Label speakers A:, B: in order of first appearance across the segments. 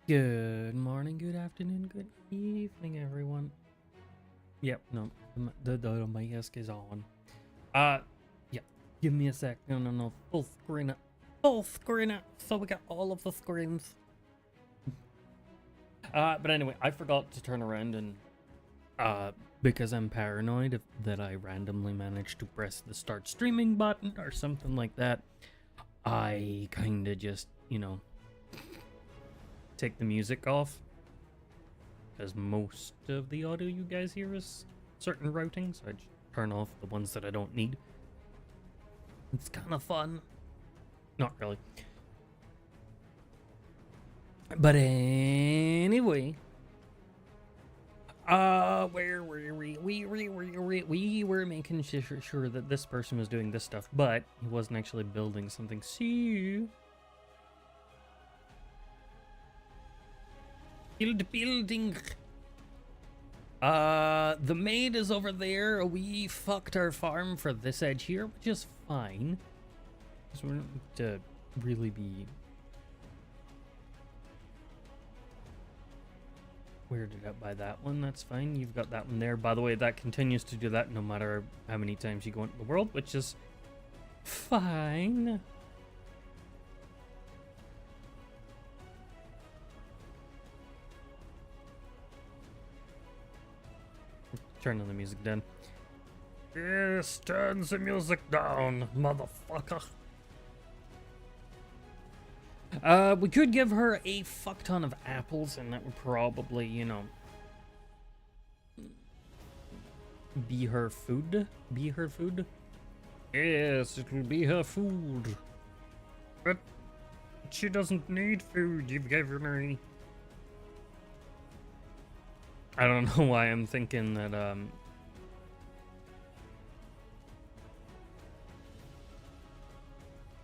A: Good morning, good afternoon, good evening, everyone. Yep, no, the mic is on. Yeah, give me a sec. No, full screen it. Full screen it. So we got all of the screens. But anyway, I forgot to turn around and, because I'm paranoid that I randomly managed to press the start streaming button or something like that, I kinda just, take the music off. Because most of the audio you guys hear is certain routing, so I just turn off the ones that I don't need. It's kind of fun. Not really. But anyway, where were we? We were making sure that this person was doing this stuff, but he wasn't actually building something. See, building. The maid is over there. We fucked our farm for this edge here, which is fine. Because we're not to really be... Where did I buy that one? That's fine. You've got that one there. By the way, that continues to do that no matter how many times you go into the world, which is fine. Turn on the music down. Yes, turn the music down, motherfucker. We could give her a fuck ton of apples, and that would probably, be her food. Be her food. Yes, it will be her food. But she doesn't need food. You've given her. I don't know why I'm thinking that.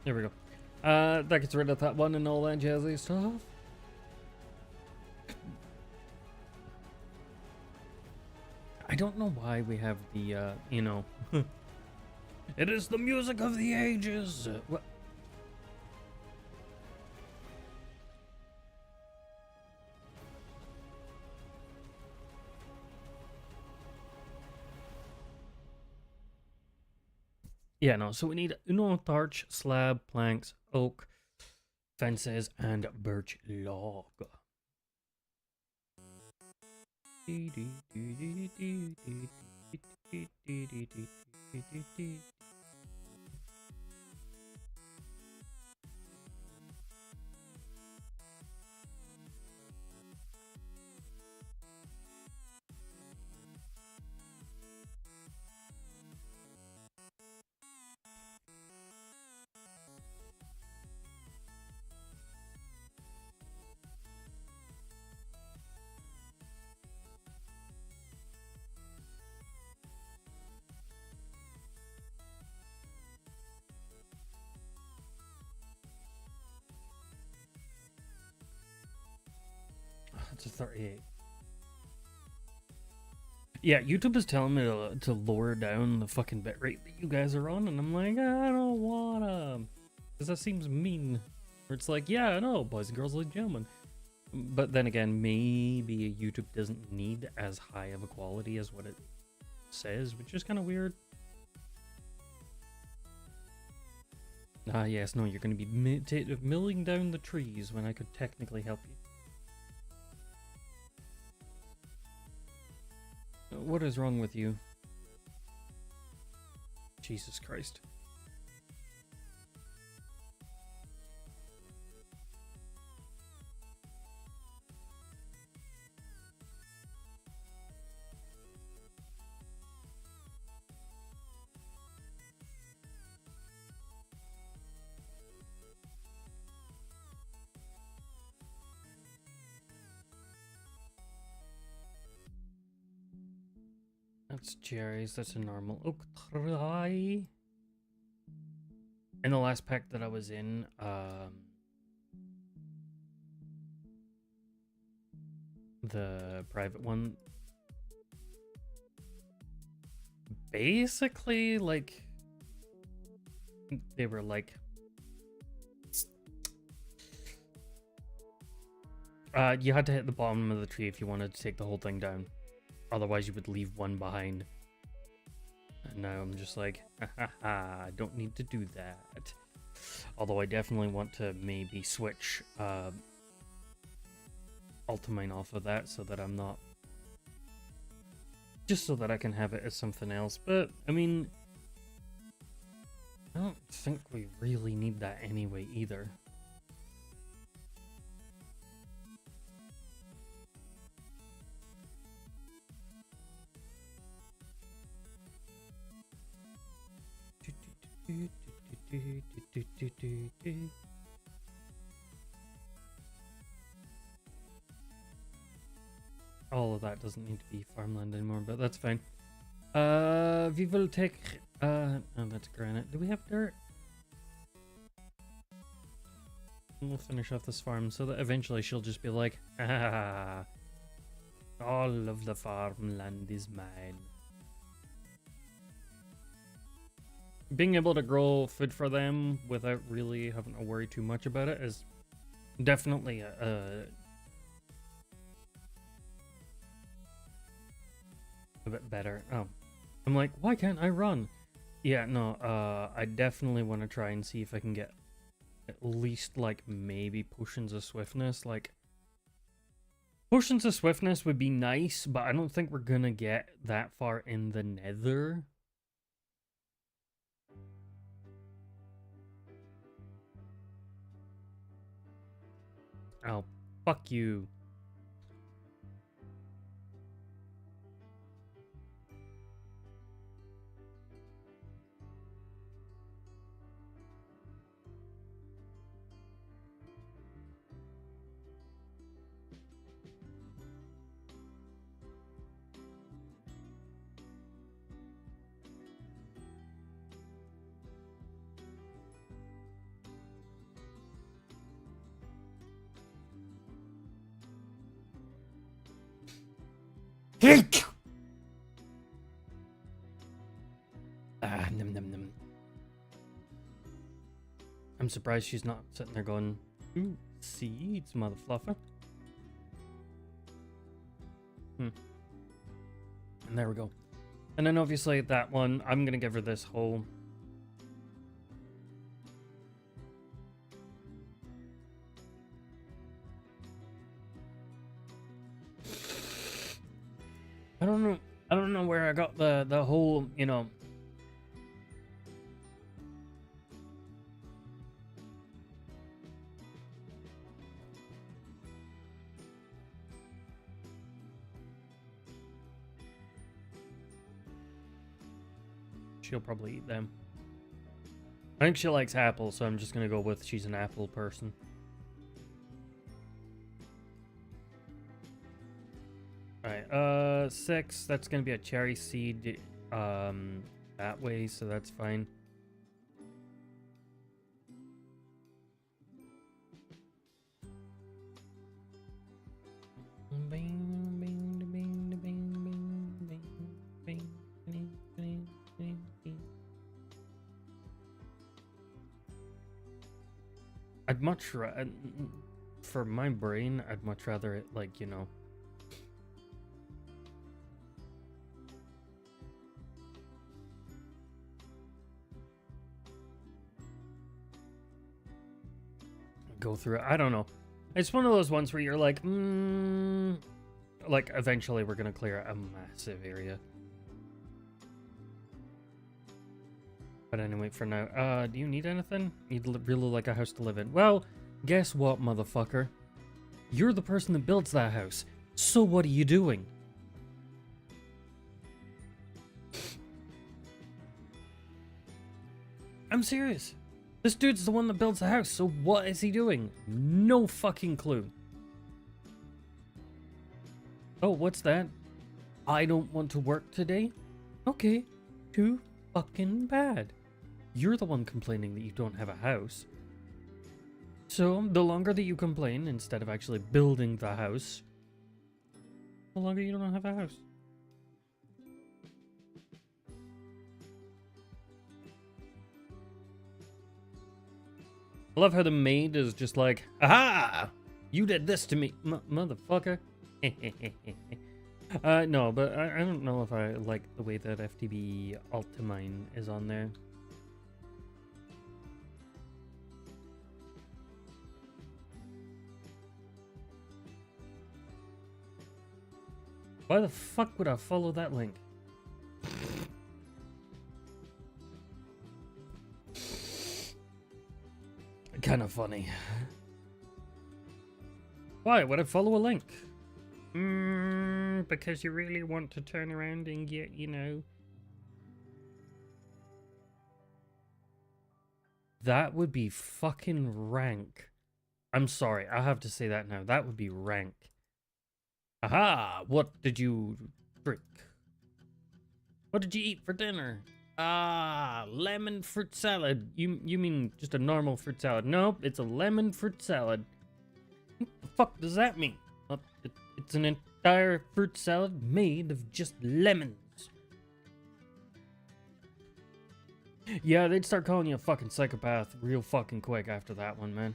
A: There we go. That gets rid of that one and all that jazzy stuff. I don't know why we have the, it is the music of the ages. What? Yeah, no, so we need thatch, slab, planks, oak, fences, and birch log. It's a 38. Yeah, YouTube is telling me to lower down the fucking bitrate that you guys are on, and I'm like, I don't wanna, because that seems mean. Where it's like, yeah, I know, boys and girls, like gentlemen. But then again, maybe YouTube doesn't need as high of a quality as what it says, which is kind of weird. Ah, yes, no, you're going to be milling down the trees when I could technically help you. What is wrong with you? Jesus Christ. That's cherries, that's a normal oak tree. In the last pack that I was in, the private one, basically, like, they were like, You had to hit the bottom of the tree if you wanted to take the whole thing down. Otherwise, you would leave one behind. And now I'm just like, I don't need to do that. Although I definitely want to maybe switch Ultimine off of that so that I'm not... Just so that I can have it as something else. But, I mean... I don't think we really need that anyway either. All of that doesn't need to be farmland anymore, but that's fine. We will take... oh, that's granite. Do we have dirt? We'll finish off this farm so that eventually she'll just be like, ah, all of the farmland is mine. Being able to grow food for them without really having to worry too much about it is definitely a bit better. Oh, I'm like, why can't I run? Yeah, no, I definitely want to try and see if I can get at least, like, maybe potions of swiftness. Like, potions of swiftness would be nice, but I don't think we're gonna get that far in the nether. Oh, fuck you. Num num num. I'm surprised she's not sitting there going, ooh, seeds, mother fluffer. And there we go. And then obviously that one, I'm gonna give her this whole... I don't know where I got the whole, you know... She'll probably eat them. I think she likes apples, so I'm just gonna go with she's an apple person. Alright, 6, that's gonna be a cherry seed, that way, so that's fine. I'd much rather, for my brain, I'd much rather it, like, you know, go through it. I don't know. It's one of those ones where you're like, like, eventually we're gonna clear a massive area. But anyway, for now, do you need anything? You'd really like a house to live in. Well, guess what, motherfucker? You're the person that builds that house. So what are you doing? I'm serious. This dude's the one that builds the house, so what is he doing? No fucking clue. Oh, what's that? I don't want to work today? Okay, too fucking bad. You're the one complaining that you don't have a house. So, the longer that you complain, instead of actually building the house, the longer you don't have a house. I love how the maid is just like, aha! You did this to me, motherfucker. No, but I don't know if I like the way that FTB Ultimine is on there. Why the fuck would I follow that link? Kind of funny. Why would I follow a link? Because you really want to turn around and get, you know... That would be fucking rank. I'm sorry, I have to say that now. That would be rank. Aha! What did you drink? What did you eat for dinner? Ah, lemon fruit salad. You mean just a normal fruit salad? Nope, it's a lemon fruit salad. What the fuck does that mean? Well, it's an entire fruit salad made of just lemons. Yeah, they'd start calling you a fucking psychopath real fucking quick after that one, man.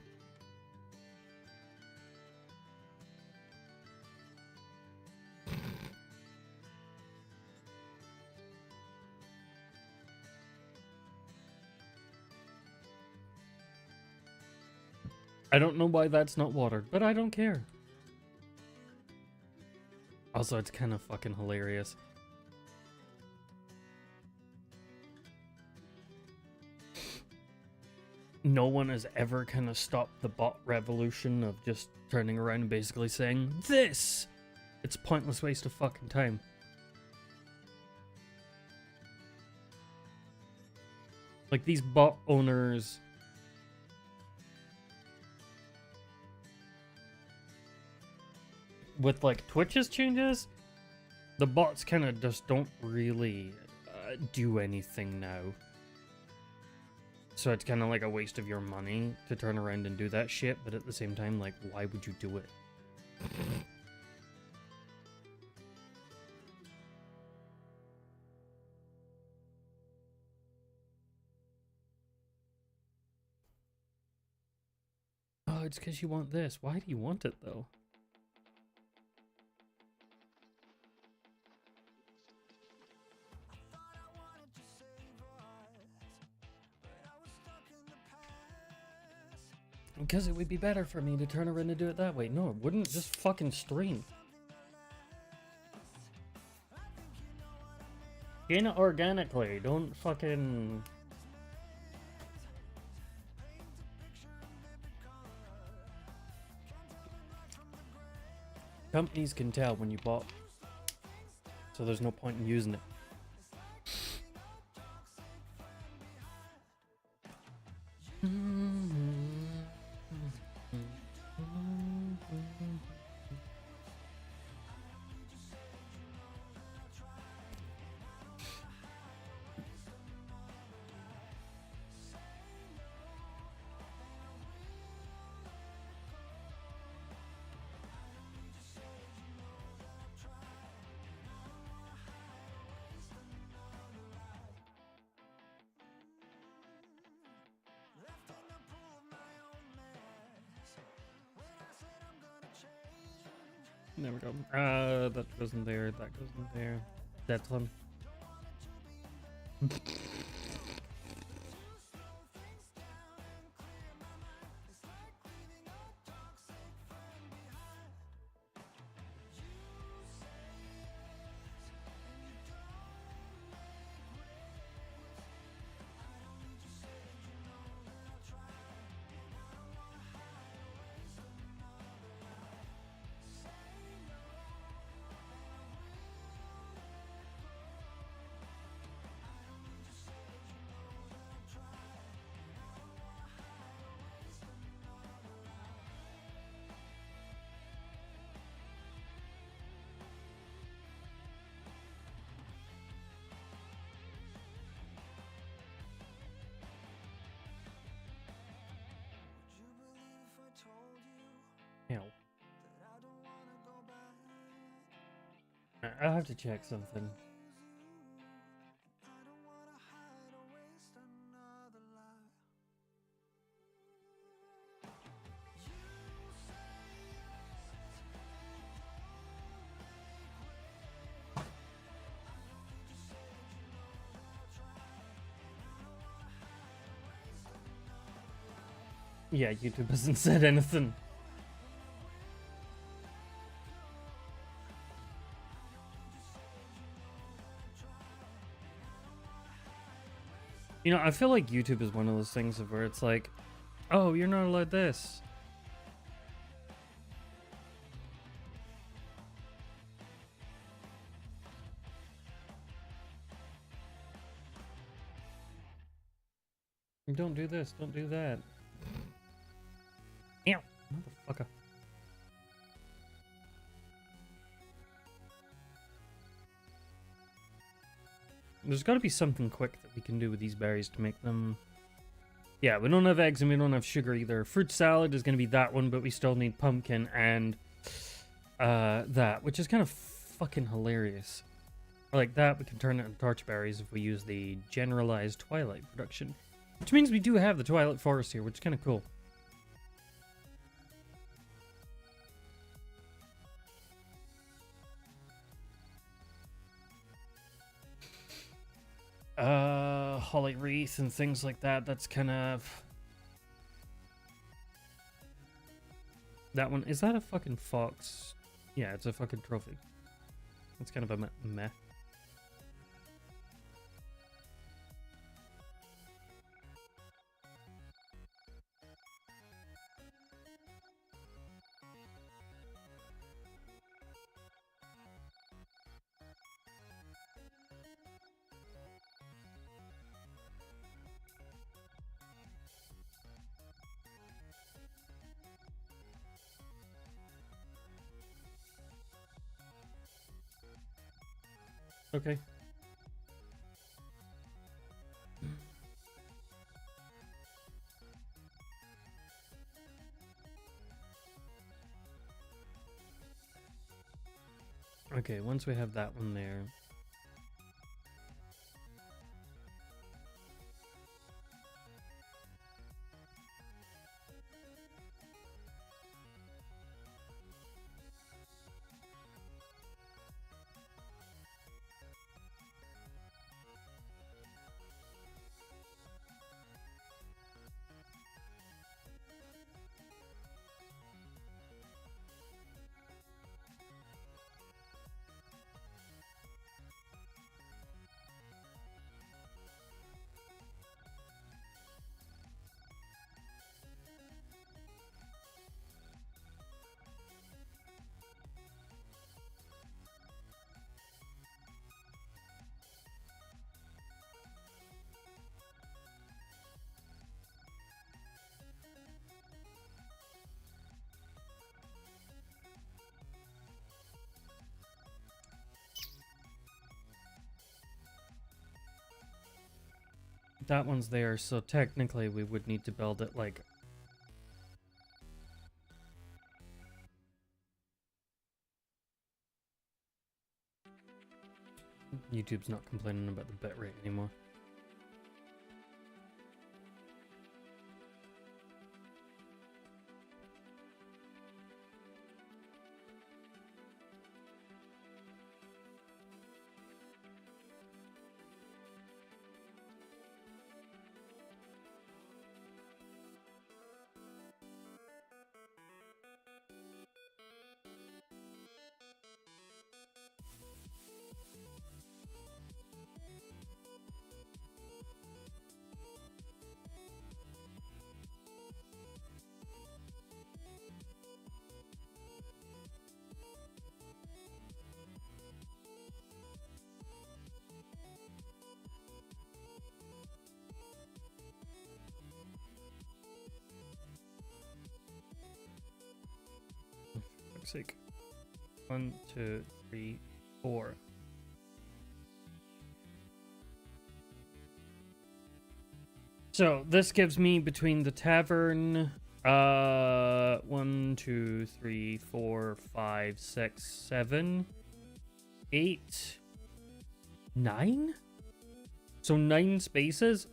A: I don't know why that's not watered, but I don't care. Also, it's kind of fucking hilarious. No one has ever kind of stopped the bot revolution of just turning around and basically saying, this! It's a pointless waste of fucking time. Like, these bot owners... with, like, Twitch's changes, the bots kind of just don't really do anything now. So it's kind of like a waste of your money to turn around and do that shit, but at the same time, like, why would you do it? Oh, it's because you want this. Why do you want it, though? Because it would be better for me to turn around and do it that way. No, it wouldn't. Just fucking stream. Gain it organically. Don't fucking... Companies can tell when you bought. So there's no point in using it. There we go. That goes in there, that goes in there. That's one. Ew. I'll have to check something. Yeah, YouTube hasn't said anything. You know, I feel like YouTube is one of those things of where it's like, oh, you're not allowed this. Don't do this, don't do that. Ow, motherfucker. There's got to be something quick that we can do with these berries to make them... Yeah, we don't have eggs and we don't have sugar either. Fruit salad is going to be that one, but we still need pumpkin and that, which is kind of fucking hilarious. Like that, we can turn it into torchberries if we use the generalized twilight production. Which means we do have the twilight forest here, which is kind of cool. Holly wreath and things like that. That's kind of... That one, is that a fucking fox? Yeah, it's a fucking trophy. That's kind of a meh. Okay. Okay, once we have that one there. That one's there, so technically we would need to build it like... YouTube's not complaining about the bitrate anymore. Sake. 1, 2, 3, 4. So this gives me between the tavern, 1, 2, 3, 4, 5, 6, 7, 8, 9. So 9 spaces.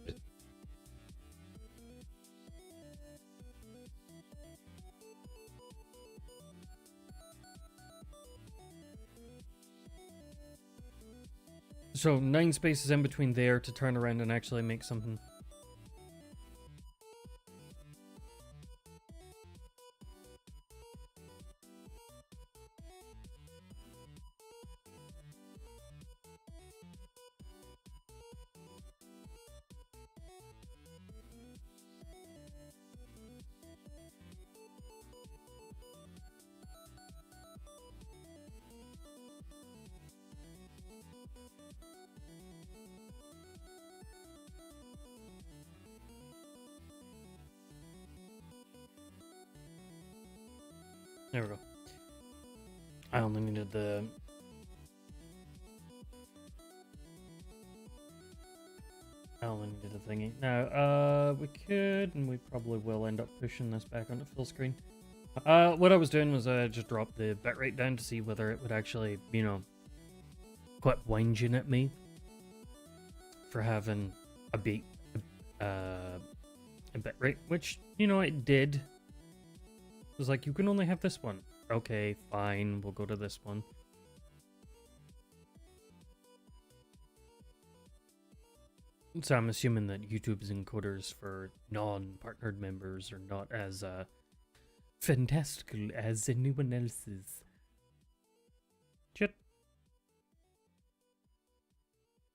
A: So 9 spaces in between there to turn around and actually make something. There we go. I only needed the... I only needed the thingy. Now, we could, and we probably will end up pushing this back onto full screen. What I was doing was I just dropped the bitrate down to see whether it would actually, you know, quit whinging at me for having a bitrate, which, you know, it did. It was like, you can only have this one. Okay, fine, we'll go to this one. So I'm assuming that YouTube's encoders for non-partnered members are not as fantastical as anyone else's. Shit.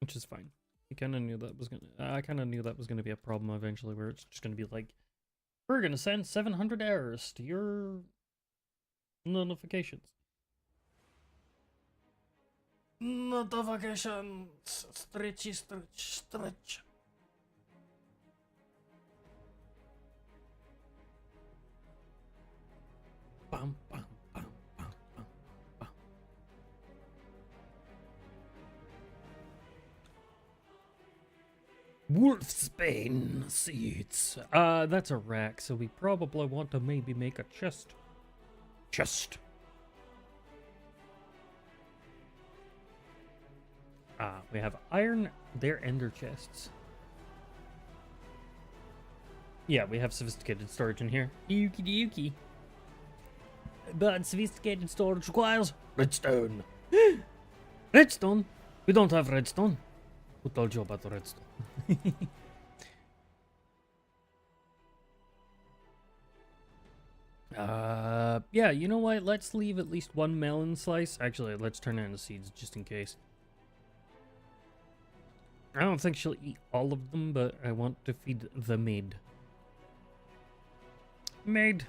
A: Which is fine. I kind of knew that was gonna be a problem eventually, where it's just gonna be like, we're gonna send 700 errors to your notifications. Notifications, stretch. Bum, bum, bum, bum, bum, bum. Wolfsbane seeds. That's a rack, so we probably want to maybe make a chest. We have iron, they're ender chests. Yeah, we have sophisticated storage in here. Yuki dookie. But sophisticated storage requires redstone. Redstone? We don't have redstone. Who told you about the redstone? Yeah, you know what? Let's leave at least one melon slice. Actually, let's turn it into seeds just in case. I don't think she'll eat all of them, but I want to feed the maid. Maid.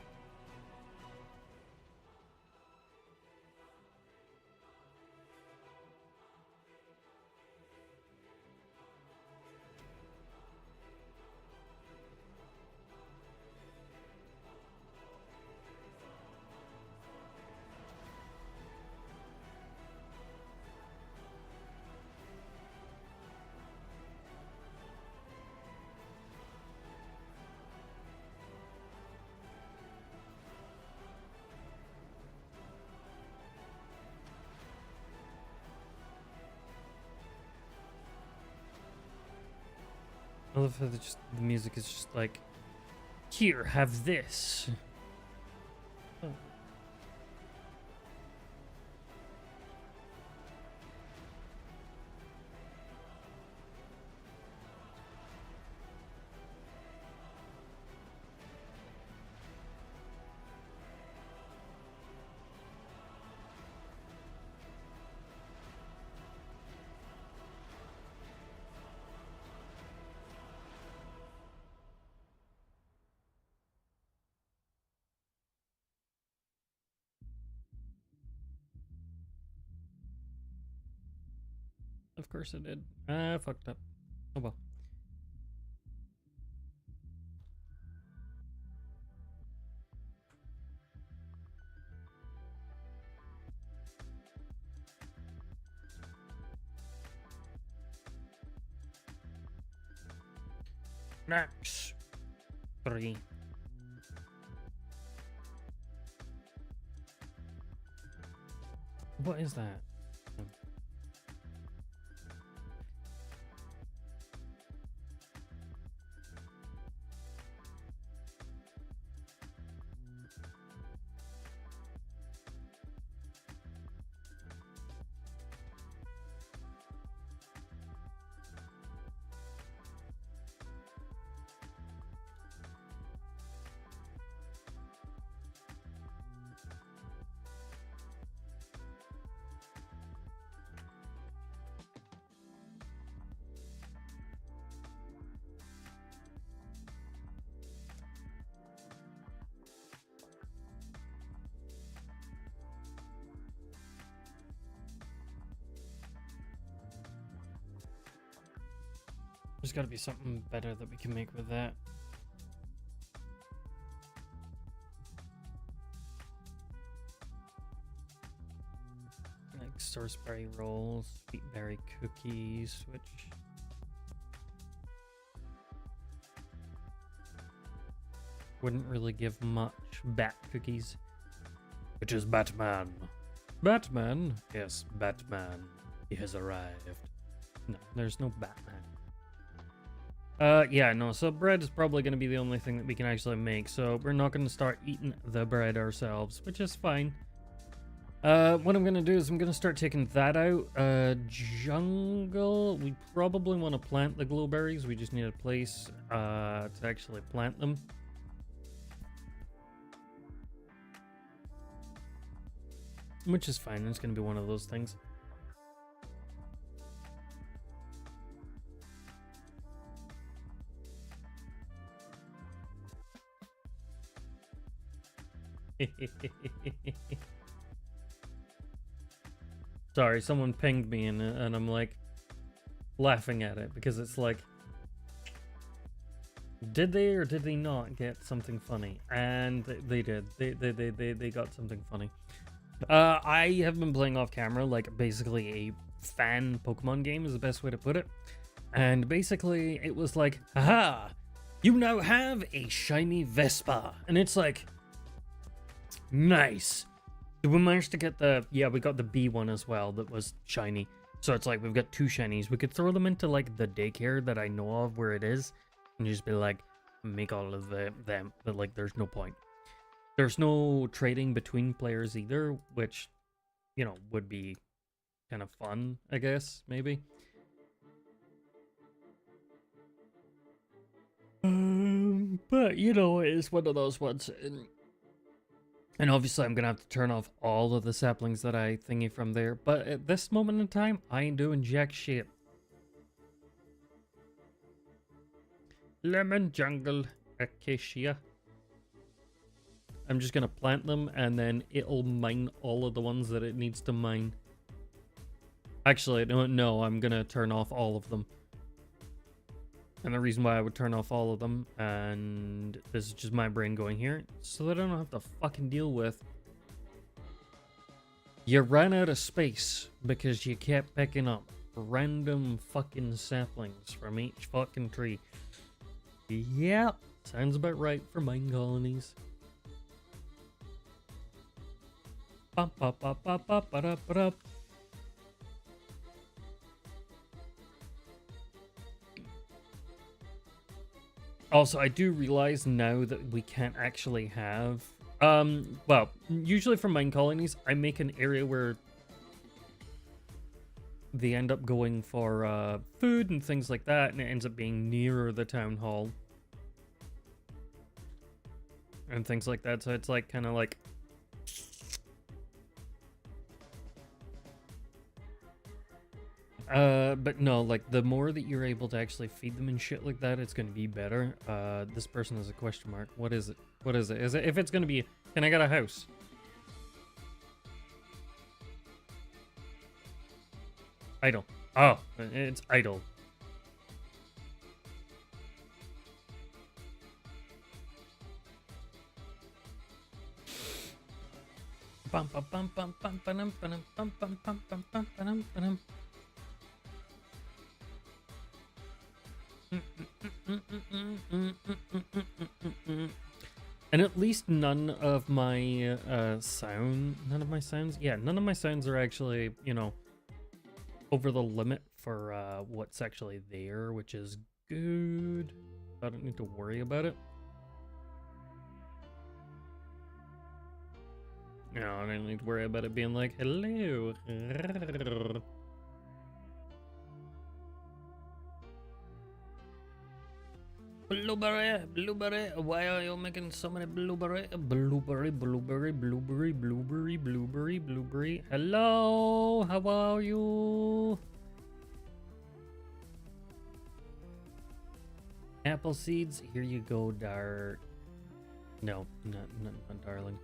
A: I love how the music is just like, here, have this. Oh. Of course it did. I fucked up. Oh well. Max 3. What is that? There's got to be something better that we can make with that. sourceberry rolls, sweet berry cookies, which wouldn't really give much. Bat cookies, which is Batman. Batman? Yes, Batman. He has arrived. No, there's no Batman. Yeah, no, so bread is probably going to be the only thing that we can actually make, so we're not going to start eating the bread ourselves, which is fine. What I'm going to do is I'm going to start taking that out. Jungle, we probably want to plant the glowberries. We just need a place to actually plant them. Which is fine, it's going to be one of those things. Sorry, someone pinged me and I'm like laughing at it because it's like, did they or did they not get something funny? And they did. They got something funny. I have been playing off camera, like basically a fan Pokemon game is the best way to put it. And basically it was like, haha, you now have a shiny Vespa. And it's like, nice. We managed to get the, yeah, we got the B one as well that was shiny. So it's like we've got 2 shinies. We could throw them into like the daycare that I know of where it is and just be like, make all of them. But like there's no point. There's no trading between players either, which, you know, would be kind of fun, I guess, maybe. But, you know, it's one of those ones. And obviously I'm going to have to turn off all of the saplings that I thingy from there. But at this moment in time, I ain't doing jack shit. Lemon jungle acacia. I'm just going to plant them and then it'll mine all of the ones that it needs to mine. Actually, no, I'm going to turn off all of them. And the reason why I would turn off all of them, and this is just my brain going here, so that I don't have to fucking deal with. You ran out of space because you kept picking up random fucking saplings from each fucking tree. Yep, sounds about right for MineColonies. Also, I do realize now that we can't actually have, well, usually for MineColonies, I make an area where they end up going for food and things like that, and it ends up being nearer the town hall and things like that. So it's like kind of like, but no, like the more that you're able to actually feed them and shit like that, it's gonna be better. This person has a question mark. What is it? What is it? Is it if it's gonna be? Can I get a house? Idle. Oh, it's idle. Bum bum bum bum bum bum bum bum bum bum bum bum bum bum. And at least none of my sounds, yeah, none of my sounds are actually, you know, over the limit for what's actually there, which is good. I don't need to worry about it. No, I don't need to worry about it being like, hello. Blueberry, blueberry, why are you making so many blueberry? Blueberry, blueberry, blueberry, blueberry, blueberry, blueberry. Hello, how are you? Apple seeds, here you go, Dart. No, not darling.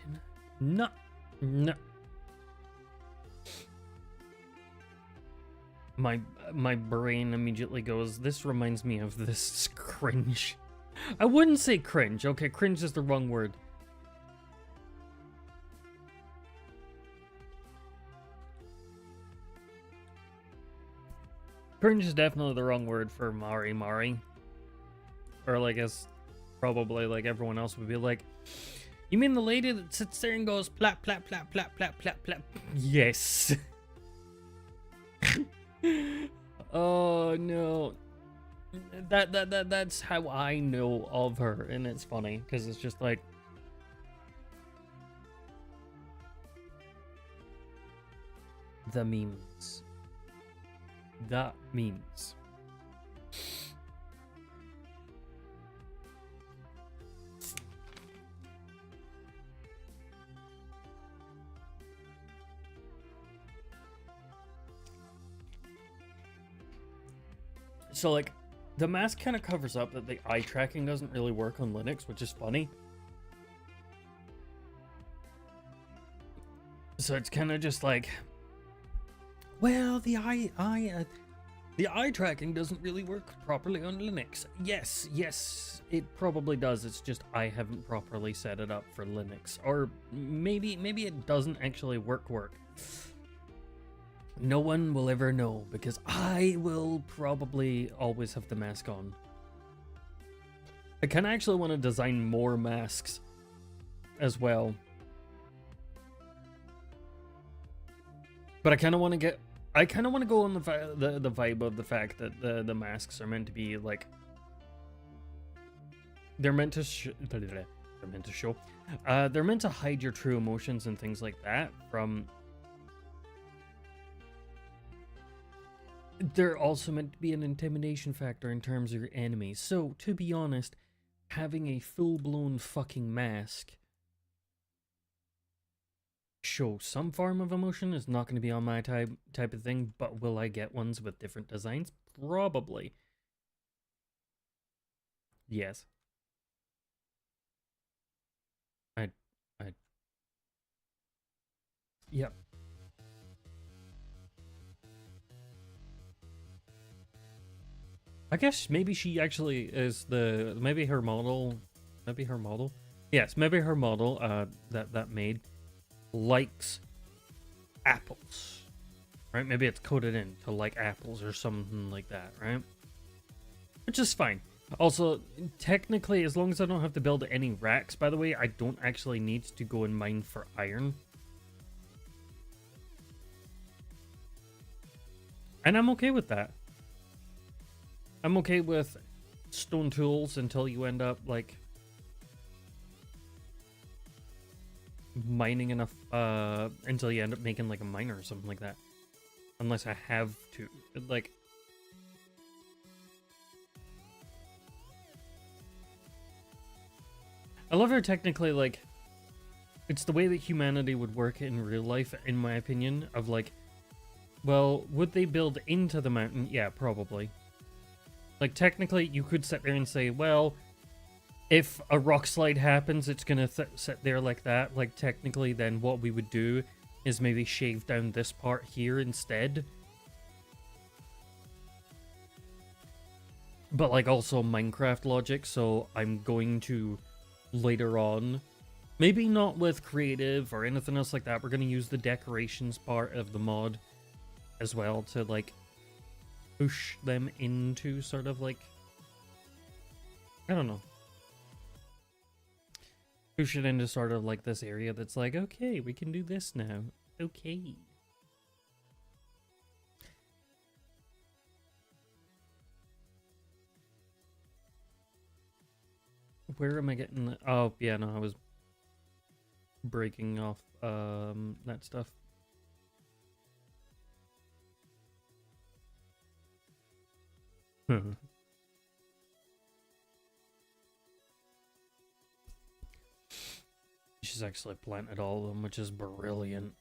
A: imagine. No. No. My brain immediately goes, this reminds me of this cringe. I wouldn't say cringe. Okay, cringe is the wrong word. Cringe is definitely the wrong word for Mari. Or like as probably like everyone else would be like, you mean the lady that sits there and goes plap plap plap plap plap plap plap? Yes. Oh no. That's how I know of her, and it's funny because it's just like the memes. The memes. So like the mask kind of covers up that the eye tracking doesn't really work on Linux, which is funny. So it's kind of just like, well, the eye tracking doesn't really work properly on Linux. Yes, it probably does. It's just I haven't properly set it up for Linux, or maybe it doesn't actually work. No one will ever know because I will probably always have the mask on. I kind of actually want to design more masks as well. But I kind of want to get, I kind of want to go on the vibe of the fact that the masks are meant to be like, they're meant to they're meant to hide your true emotions and things like that from. They're also meant to be an intimidation factor in terms of your enemies. So, to be honest, having a full-blown fucking mask show some form of emotion is not going to be on my type of thing, but will I get ones with different designs? Probably. Yes. Yep. I guess maybe she actually is maybe her model, yes, maybe her model that made likes apples, right? Maybe it's coded in to like apples or something like that, right? Which is fine. Also, technically, as long as I don't have to build any racks, by the way, I don't actually need to go and mine for iron. And I'm okay with that. I'm okay with stone tools until you end up, like, mining enough, until you end up making, like, a miner or something like that. Unless I have to, like... I love how technically, like, it's the way that humanity would work in real life, in my opinion, of, like, well, would they build into the mountain? Yeah, probably. Like, technically, you could sit there and say, well, if a rock slide happens, it's going to sit there like that. Like, technically, then what we would do is maybe shave down this part here instead. But, like, also Minecraft logic, so I'm going to, later on, maybe not with creative or anything else like that, we're going to use the decorations part of the mod as well to, like, push them into sort of like, I don't know, push it into sort of like this area that's like, okay, we can do this now. Okay. Where am I getting the, oh yeah, no, I was breaking off that stuff. She's actually planted all of them, which is brilliant.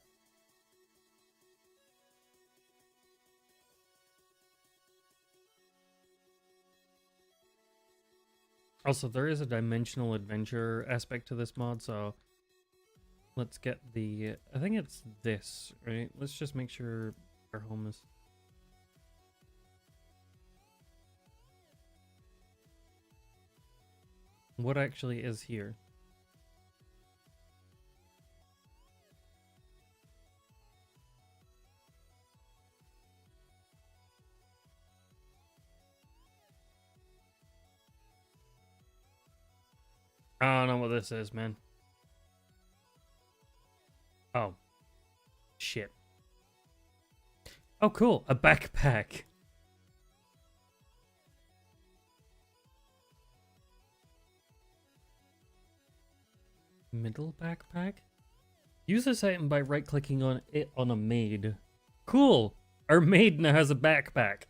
A: Also, there is a dimensional adventure aspect to this mod, so Let's get the, I think it's this, right? Let's just make sure our home is... What actually is here? I don't know what this is, man. Oh. Shit. Oh, cool. A backpack. Middle backpack? Use this item by right-clicking on it on a maid. Cool. Our maid now has a backpack.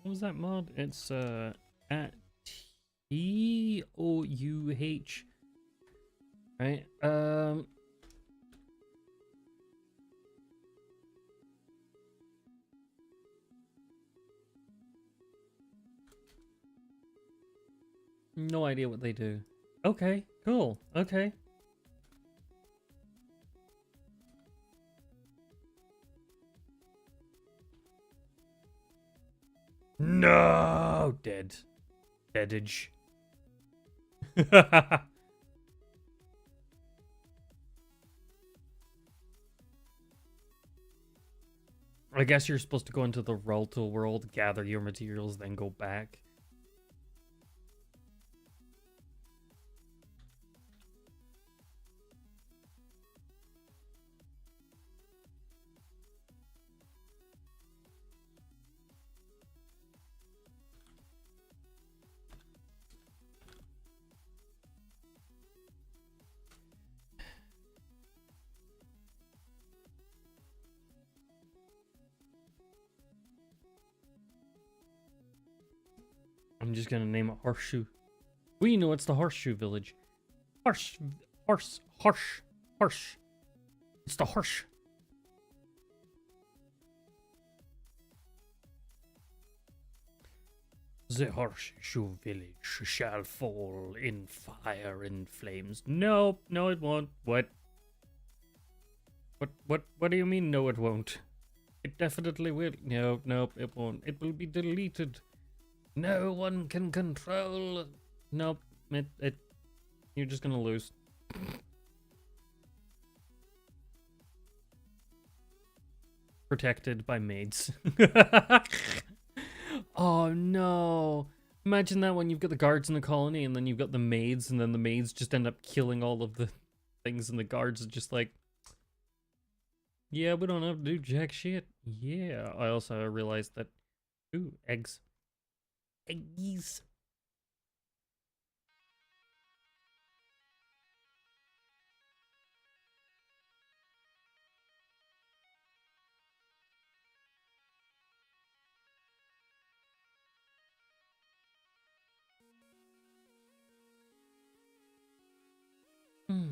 A: What was that mod? It's at TOUH. Right? No idea what they do. Okay, cool. Okay. No, dead. Deadage. I guess you're supposed to go into the Ralto world, gather your materials, then go back. I'm just gonna name it Horseshoe. We know it's the Horseshoe Village. Horse. It's the horse. The Horseshoe Village shall fall in fire and flames. No, no it won't. What do you mean no it won't? It definitely will. No, nope, it won't. It will be deleted. No one can control. Nope, you're just gonna lose. Protected by maids. Oh no. Imagine that when you've got the guards in the colony and then you've got the maids and then the maids just end up killing all of the things and the guards are just like, yeah, we don't have to do jack shit. Yeah, I also realized that, ooh, eggs. Eggies. Hmm.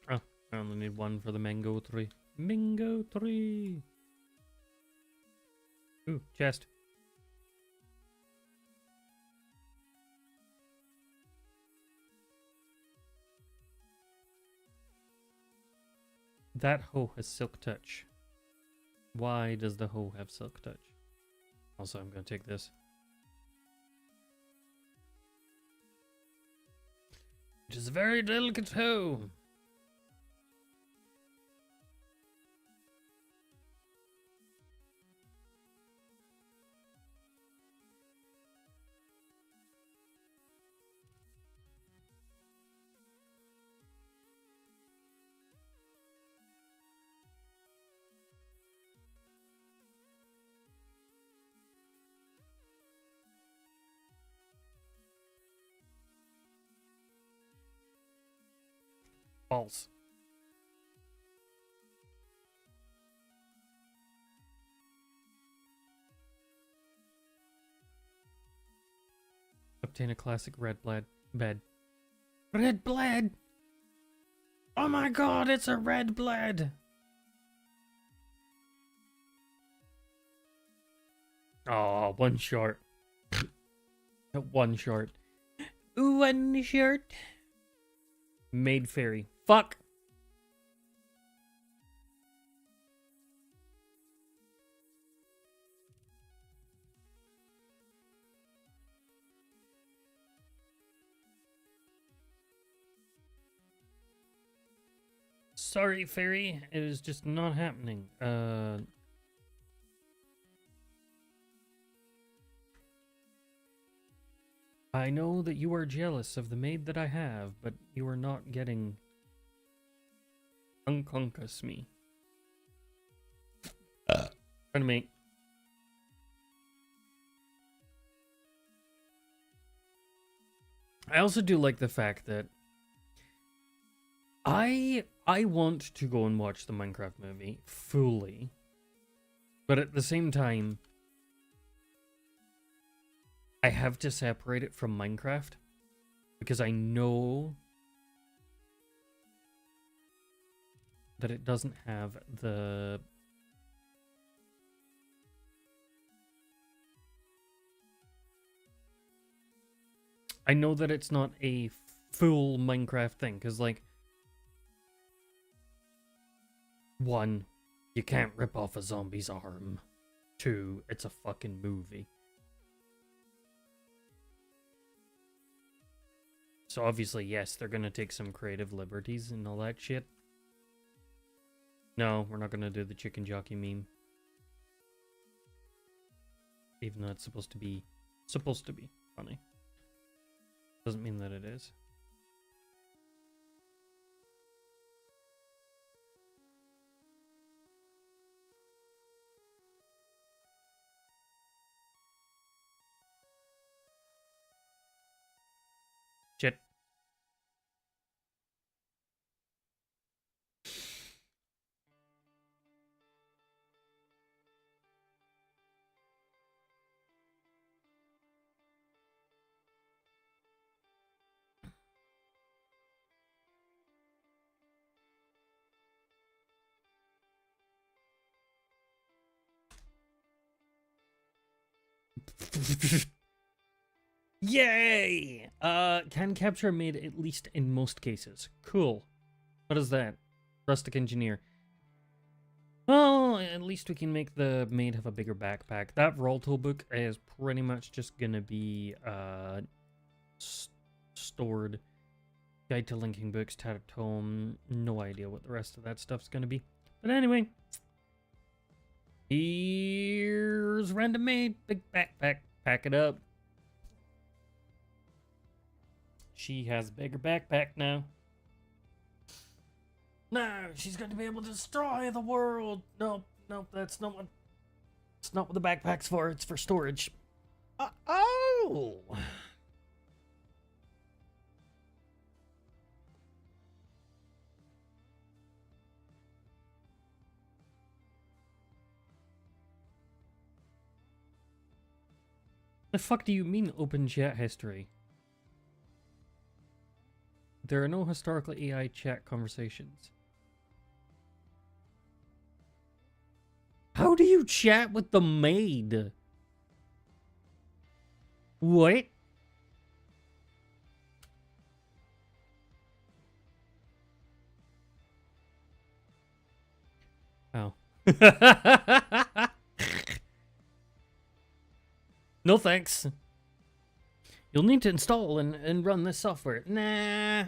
A: Oh, I only need one for the mango tree. Mango tree. Ooh, chest. That hoe has silk touch. Why does the hoe have silk touch? Also, I'm gonna take this. It is a very delicate hoe. False. obtain a classic red bed. Red blade! Oh my god, it's a red blade! Oh, one short. One short. One short. Maid fairy. Fuck! Sorry, fairy. It is just not happening. I know that you are jealous of the maid that I have, but you are not getting unconcuss me. Pardon me. I also do like the fact that I want to go and watch the Minecraft movie fully, but at the same time, I have to separate it from Minecraft because I know that it doesn't have the I know that it's not a full Minecraft thing because, like, one, you can't rip off a zombie's arm. Two, it's a fucking movie. So obviously, yes, they're gonna take some creative liberties and all that shit. No, we're not gonna do the chicken jockey meme. Even though it's supposed to be funny. Doesn't mean that it is. Shit. Yay! Can capture a maid at least in most cases. Cool. What is that? Rustic engineer. Well, at least we can make the maid have a bigger backpack. That Ralto book is pretty much just gonna be stored. Guide to linking books, tattered tome. No idea what the rest of that stuff's gonna be. But anyway, here's random maid, big backpack. Pack it up. She has a bigger backpack now. No, she's going to be able to destroy the world. Nope, that's not what. It's not what the backpack's for. It's for storage. Oh. The fuck do you mean open chat history? There are no historical AI chat conversations. How do you chat with the maid? What? Oh. No thanks. You'll need to install and run this software. Nah.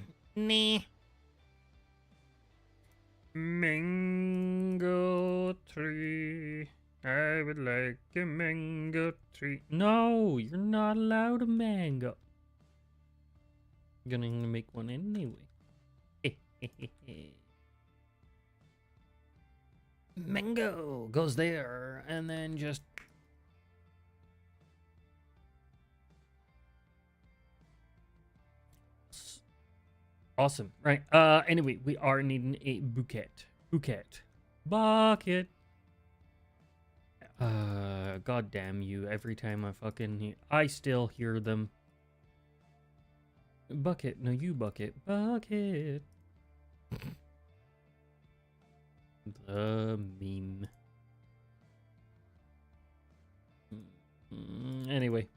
A: Mango tree. I would like a mango tree. No, you're not allowed a mango. I'm gonna make one anyway. Mango goes there, and then just... Awesome. Right. Anyway, we are needing a bucket. Bucket. God damn you. Every time I still hear them. Bucket. No, you bucket. Bucket. The meme. Anyway.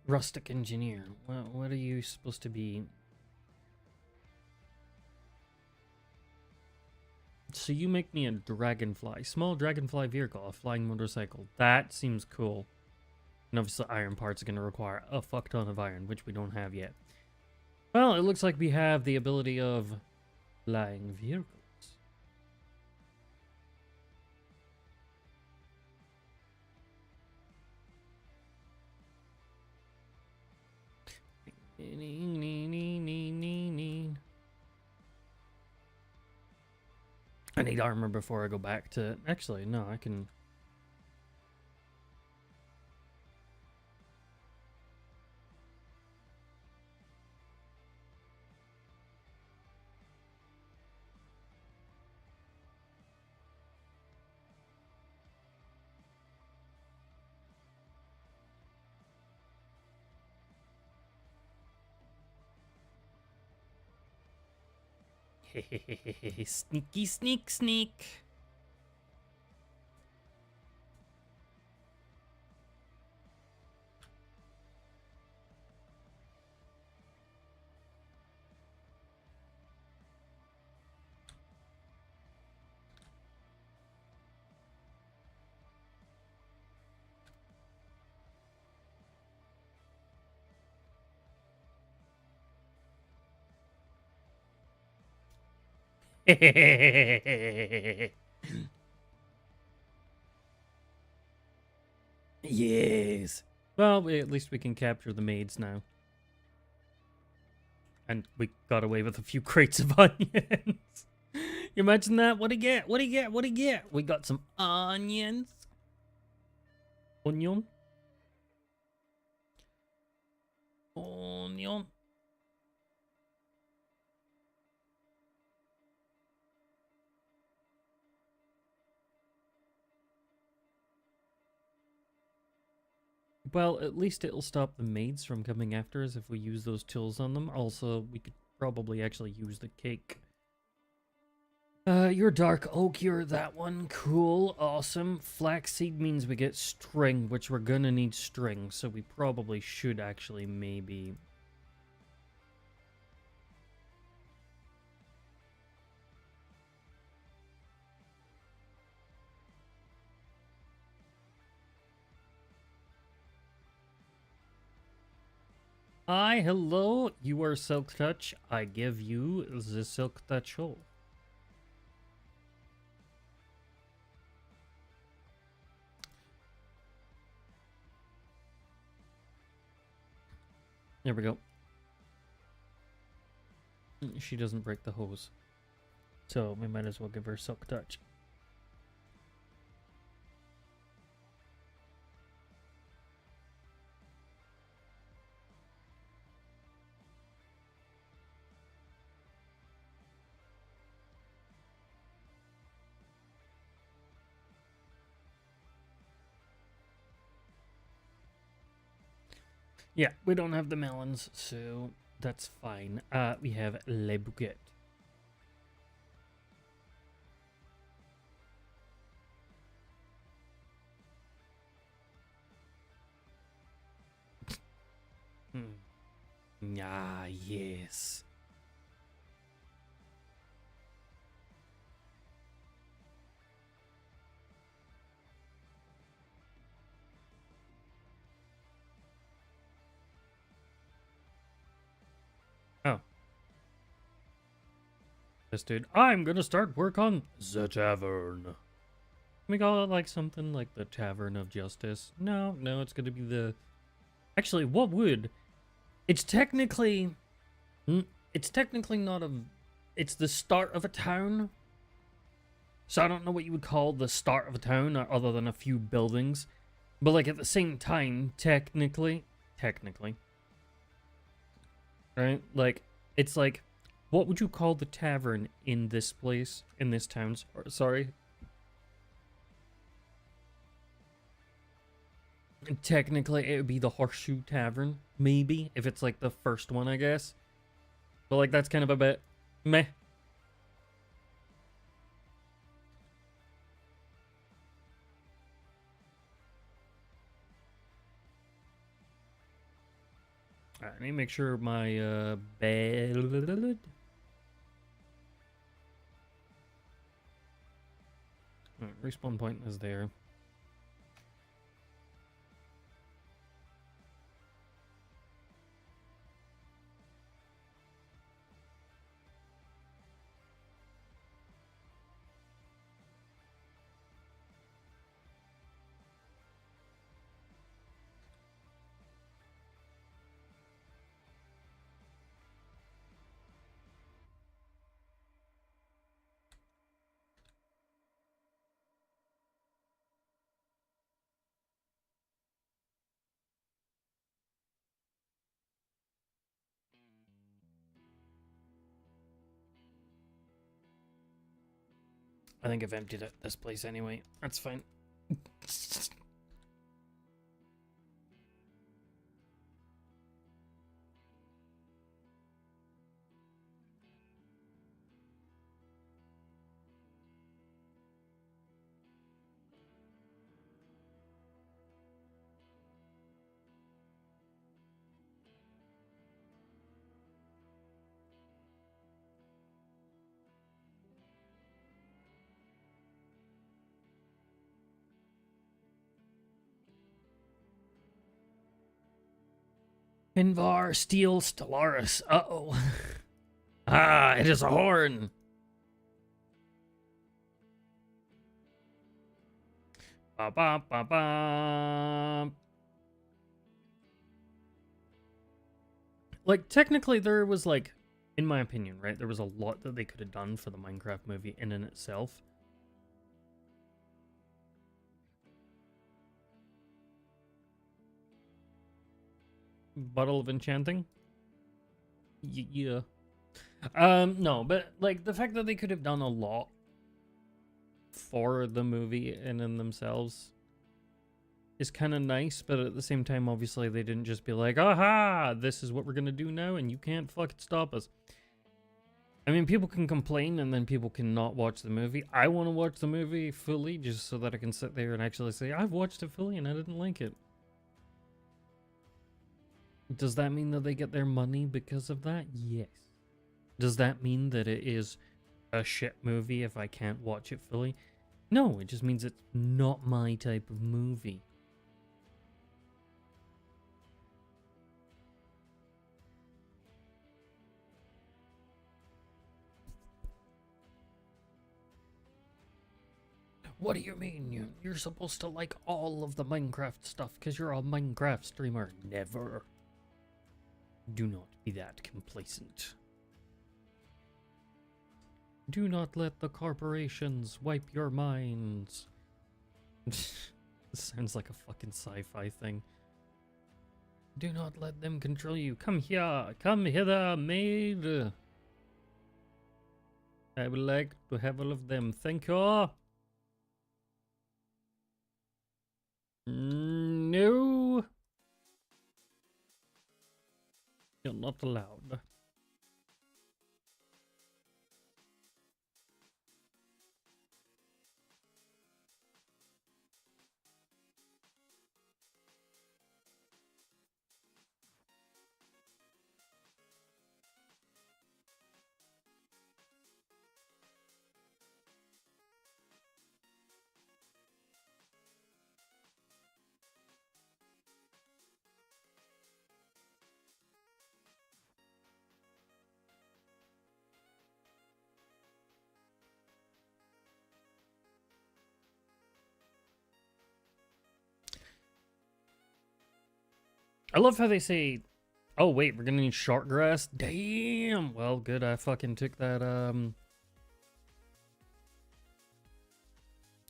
A: Rustic engineer. Well, what are you supposed to be? So you make me a dragonfly. Small dragonfly vehicle. A flying motorcycle. That seems cool. And obviously iron parts are going to require a fuck ton of iron, which we don't have yet. Well, it looks like we have the ability of flying vehicles. I need armor before I go back to... Actually, no, I can... Sneaky, sneak, sneak. Yes. Well, at least we can capture the maids now. And we got away with a few crates of onions. You imagine that? What'd he get? What'd he get? What'd he get? We got some onions. Onion. Onion. Well, at least it'll stop the maids from coming after us if we use those tools on them. Also, we could probably actually use the cake. You're dark oak, you're that one. Cool, awesome. Flaxseed means we get string, which we're gonna need string, so we probably should actually maybe... Hi, hello, you are Silk Touch. I give you the Silk Touch hole. There we go. She doesn't break the hose. So we might as well give her Silk Touch. Yeah, we don't have the melons, so that's fine. We have Le Bouquet. Ah, yes. Oh. Yes, dude. I'm gonna start work on the tavern. Can we call it like something like the Tavern of Justice? No, it's gonna be the... Actually, what would... It's technically not a... It's the start of a town. So I don't know what you would call the start of a town other than a few buildings. But like at the same time, technically... Right? Like, it's like... What would you call the tavern in this place? In this town? Sorry. Technically, it would be the Horseshoe Tavern, maybe, if it's like the first one, I guess. But like, that's kind of a bit meh. Alright, let me make sure my bed. Respawn point is there. I think I've emptied it, this place anyway. That's fine. Invar Steel Stellaris. Uh-oh. Ah, it is a horn. Ba ba ba ba. Like, technically, there was, like, in my opinion, right, there was a lot that they could have done for the Minecraft movie in and itself. Bottle of Enchanting? Yeah. No, but, like, the fact that they could have done a lot for the movie in and themselves is kind of nice, but at the same time, obviously, they didn't just be like, aha, this is what we're gonna do now, and you can't fucking stop us. I mean, people can complain, and then people can not watch the movie. I want to watch the movie fully, just so that I can sit there and actually say, I've watched it fully, and I didn't like it. Does that mean that they get their money because of that? Yes. Does that mean that it is a shit movie if I can't watch it fully? No, it just means it's not my type of movie. What do you mean? You're supposed to like all of the Minecraft stuff because you're a Minecraft streamer. Never. Do not be that complacent. Do not let the corporations wipe your minds. This sounds like a fucking sci-fi thing. Do not let them control you. Come here. Come hither, maid. I would like to have all of them. Thank you. No. You're not allowed. I love how they say, oh wait, we're gonna need short grass. Damn. Well, good. I fucking took that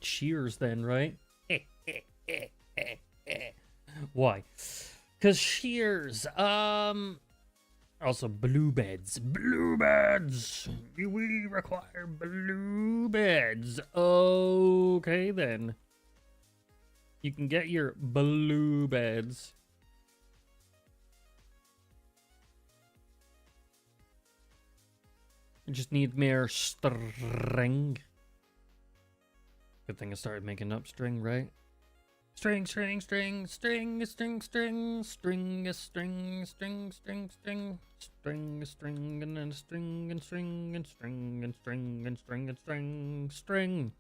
A: shears then, right? Why? Because shears. Also blue beds. Blue beds. We require blue beds. Okay then. You can get your blue beds. You just need more string. Good thing I started making up string, right? String, string, string, string, string, string, string, string, string, string, string, string, string, and then string, and string, and string, and string, and string, and string, string.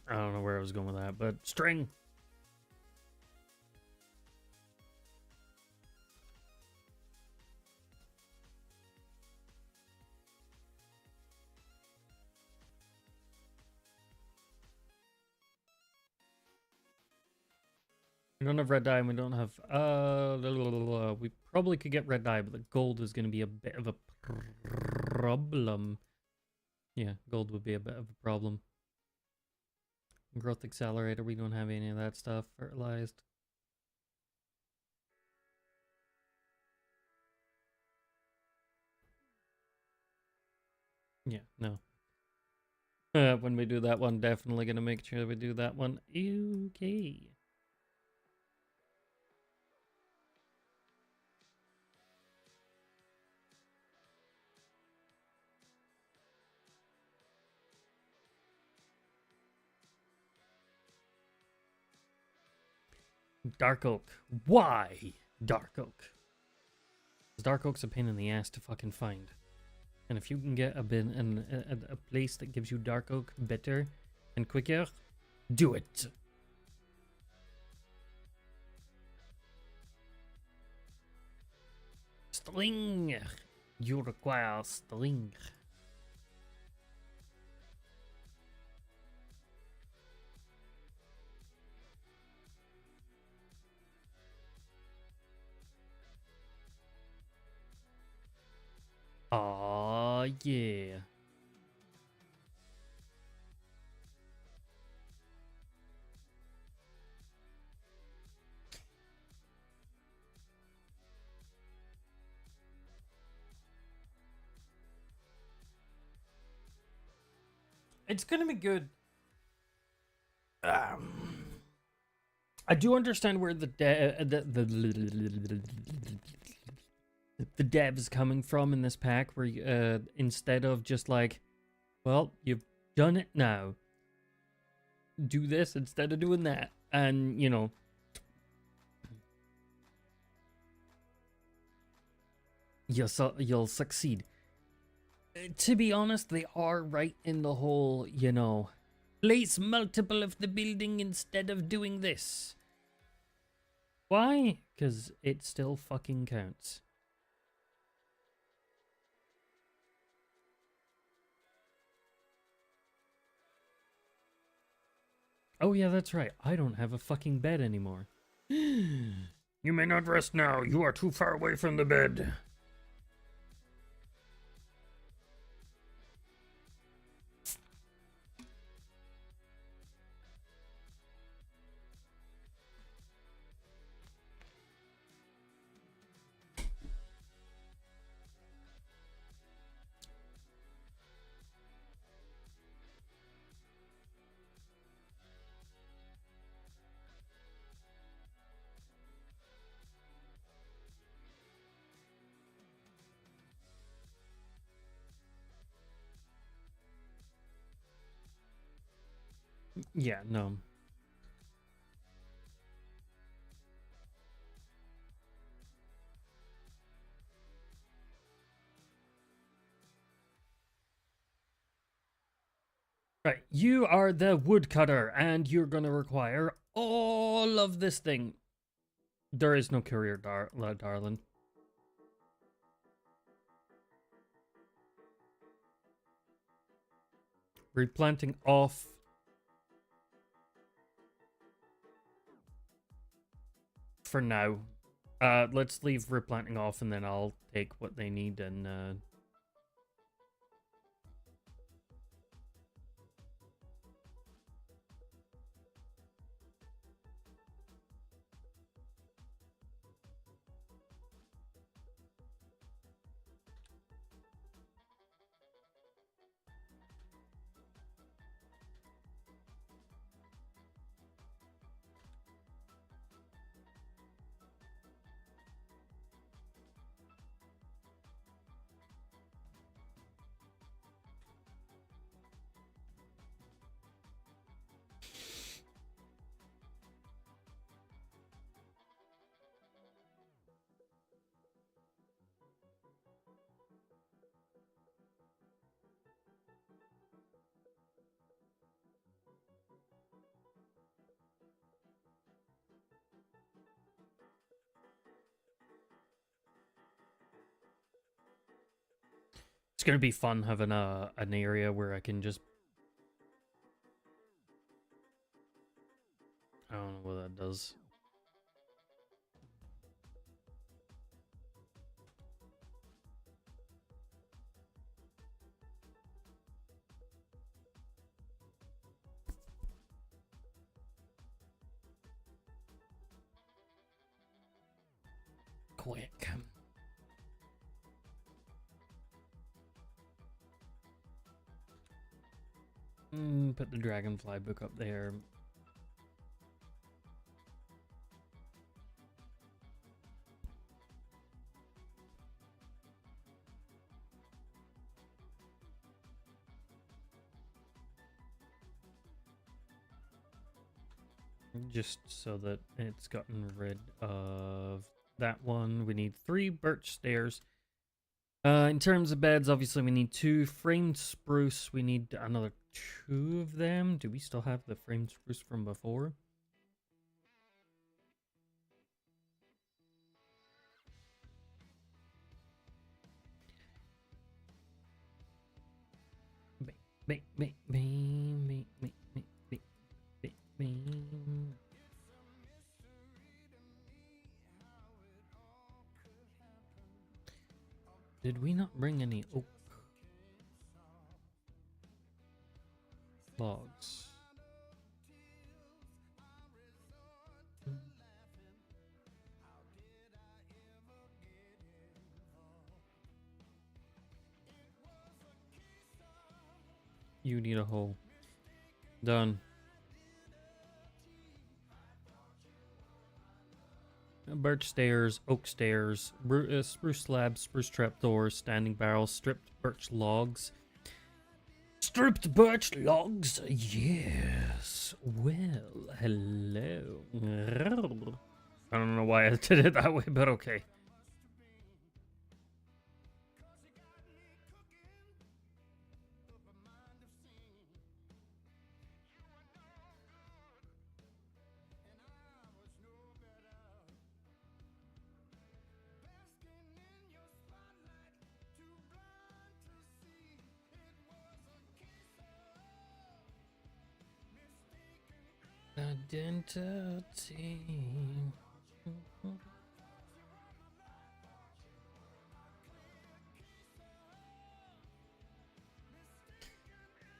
A: I don't know where I was going with that, but string. We don't have red dye and we don't have we probably could get red dye, but the gold is gonna be a bit of a problem. Yeah, gold would be a bit of a problem. Growth accelerator, we don't have any of that stuff fertilized. Yeah, no. When we do that one, definitely gonna make sure we do that one. Okay. Dark oak. Why dark oak? Dark oak's a pain in the ass to fucking find. And if you can get a place that gives you dark oak better and quicker, do it. String. You require string. Aw, yeah. It's gonna be good. I do understand where the devs coming from in this pack, where instead of just like, well, you've done it now, do this instead of doing that, and you know, you'll succeed. To be honest, they are right in the whole, you know, place multiple of the building instead of doing this. Why? Because it still fucking counts. Oh yeah, that's right. I don't have a fucking bed anymore. You may not rest now. You are too far away from the bed. Yeah, no. Right, you are the woodcutter, and you're gonna require all of this thing. There is no courier, darling. Replanting off. For now. Let's leave replanting off, and then I'll take what they need and gonna be fun having an area where I can just... I don't know what that does. Quick. Put the dragonfly book up there. Just so that it's gotten rid of that one. We need 3 birch stairs. In terms of beds, obviously we need 2 framed spruce. We need another 2 of them. Do we still have the framed spruce from before? Did we not bring any oak logs? You need a hole. Done. Birch stairs, oak stairs, spruce slabs, spruce trapdoors, standing barrels, stripped birch logs. Stripped birch logs? Yes. Well, hello. I don't know why I did it that way, but okay. Identity.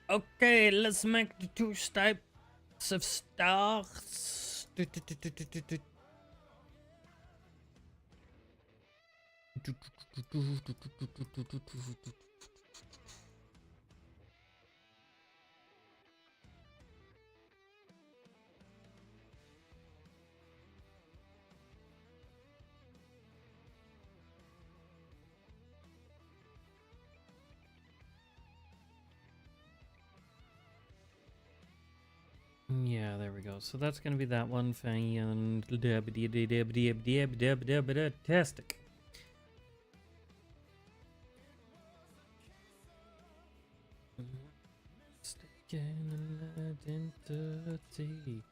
A: Okay, let's make the 2 types of stars. Yeah, there we go. So that's gonna be that one. Fantastic. Identity.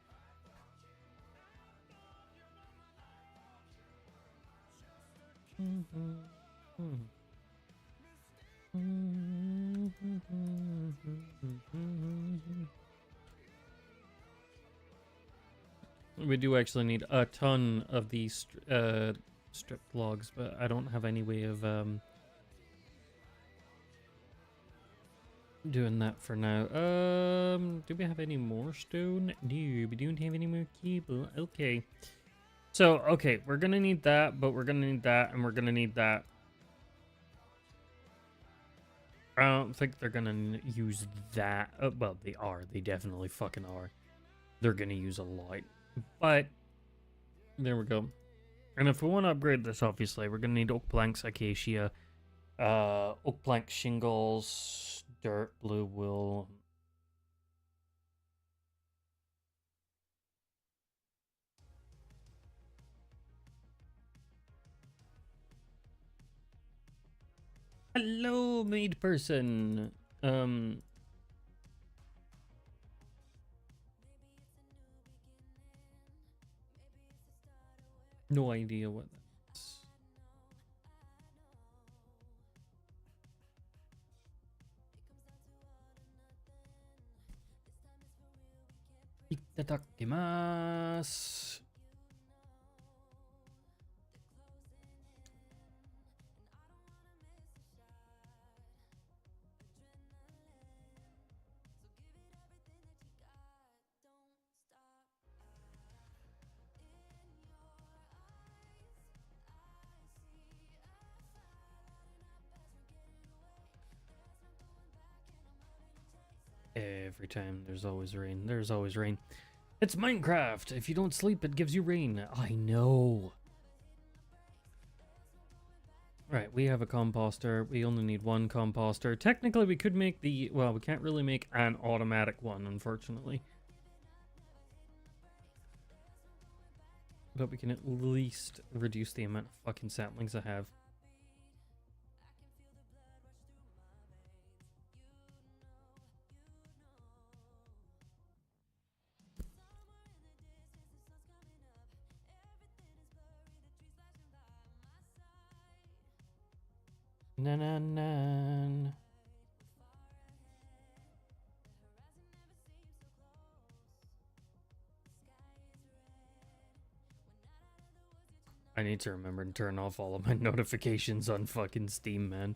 A: We do actually need a ton of these stripped logs, but I don't have any way of doing that for now. Do we have any more stone? No, we don't have any more cable. Okay. So, okay, we're gonna need that, but we're gonna need that, and we're gonna need that. I don't think they're gonna use that. Well, they are. They definitely fucking are. They're gonna use a lot. But, there we go. And if we want to upgrade this, obviously, we're gonna need oak planks, acacia, oak plank shingles, dirt, blue wool. Hello, maid person. No idea what that's. Itadakimasu. Every time there's always rain. There's always rain. It's Minecraft. If you don't sleep, it gives you rain. I know. Right, we have a composter. We only need one composter. Technically, we could make the... Well, we can't really make an automatic one, unfortunately. But we can at least reduce the amount of fucking saplings I have. Na na na. I need to remember to turn off all of my notifications on fucking Steam, man.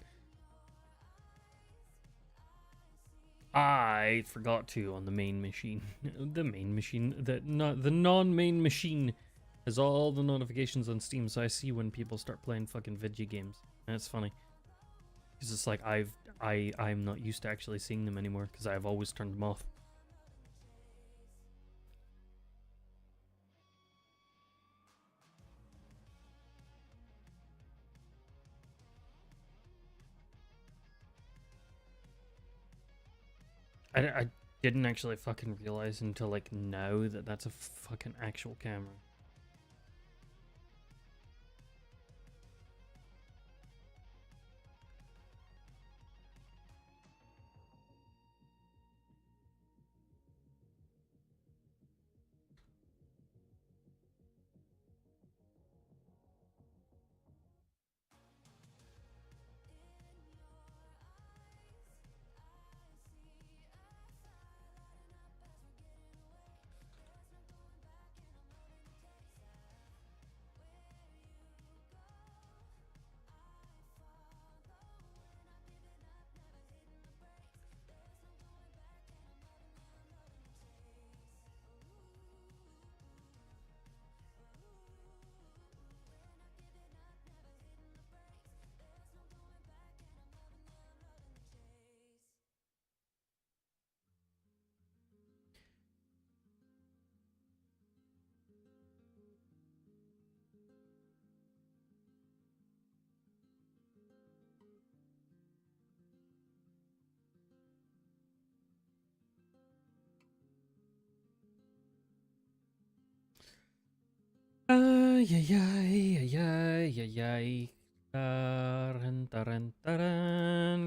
A: I forgot to on the main machine. The main machine, the non-main machine has all the notifications on Steam, so I see when people start playing fucking video games. And it's funny. Because it's like I'm not used to actually seeing them anymore because I've always turned them off. I didn't actually fucking realize until like now that that's a fucking actual camera.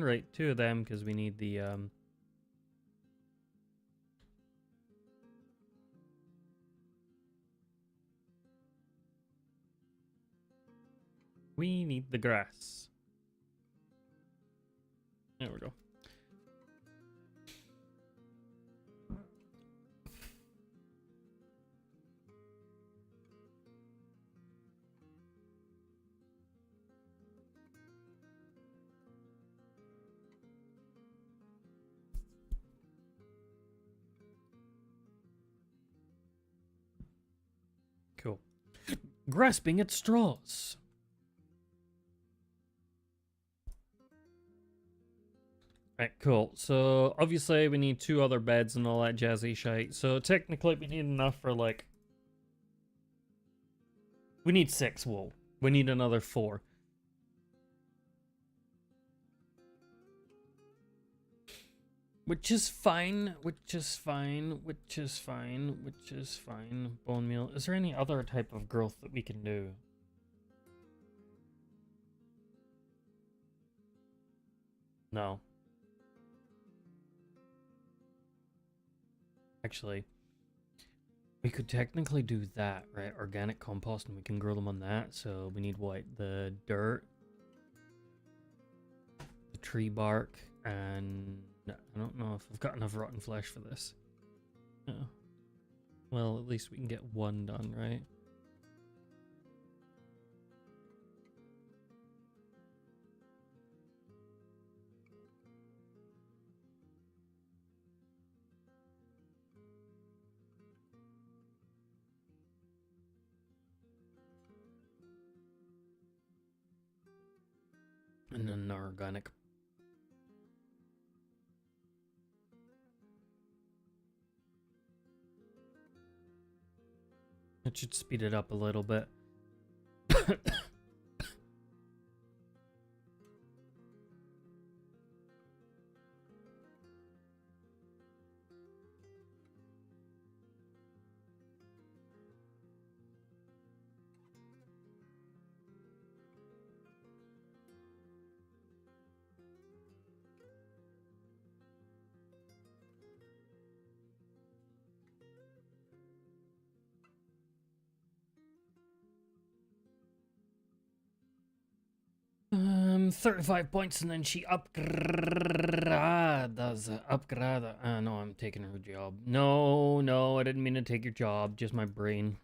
A: Right, two of them because we need the we need the grass. There we go. Cool. Grasping at straws. Right, cool. So obviously we need two other beds and all that jazzy shite. So technically we need enough for like... We need 6 wool. We need another 4. Which is fine, which is fine, which is fine, which is fine. Bone meal. Is there any other type of growth that we can do? No. Actually, we could technically do that, right? Organic compost, and we can grow them on that. So we need what? The dirt, the tree bark, and I don't know if I've got enough rotten flesh for this. No. Well, at least we can get one done, right? And then organic. It should speed it up a little bit. 35 points, and then she upgrades. No, I'm taking her job. No, I didn't mean to take your job. Just my brain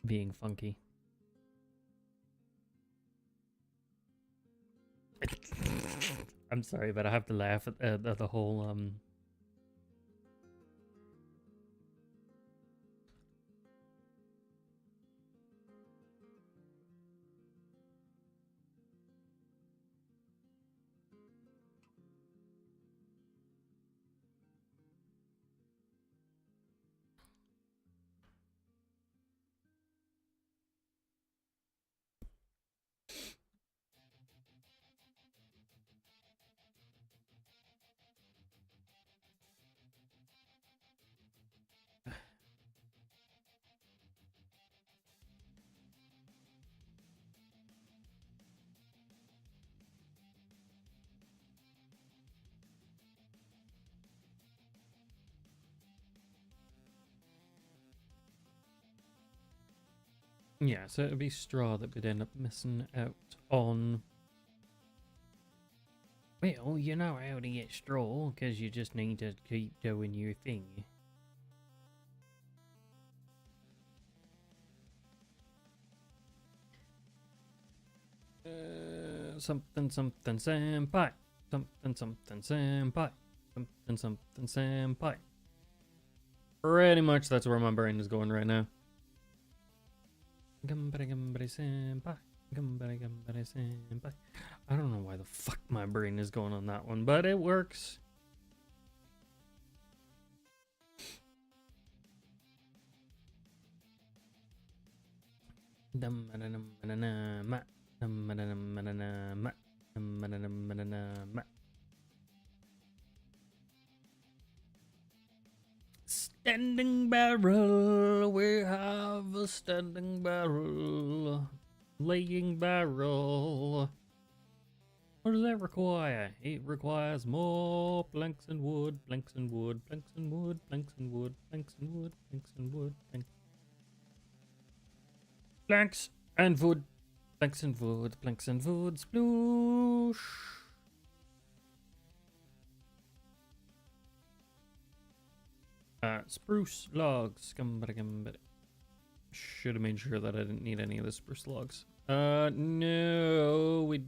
A: being funky. I'm sorry, but I have to laugh at the whole yeah, so it'd be straw that would end up missing out on. Well, you know how to get straw, because you just need to keep doing your thing. Something senpai. Something senpai. Something senpai. Pretty much that's where my brain is going right now. Senpai. I don't know why the fuck my brain is going on that one, but it works. Standing barrel, we have a standing barrel, laying barrel. What does that require? It requires more planks and wood, planks and wood, planks and wood, planks and wood, planks and wood, planks and wood, planks and wood, planks and wood, planks and wood, sploosh. Spruce logs. Should have made sure that I didn't need any of the spruce logs. No, we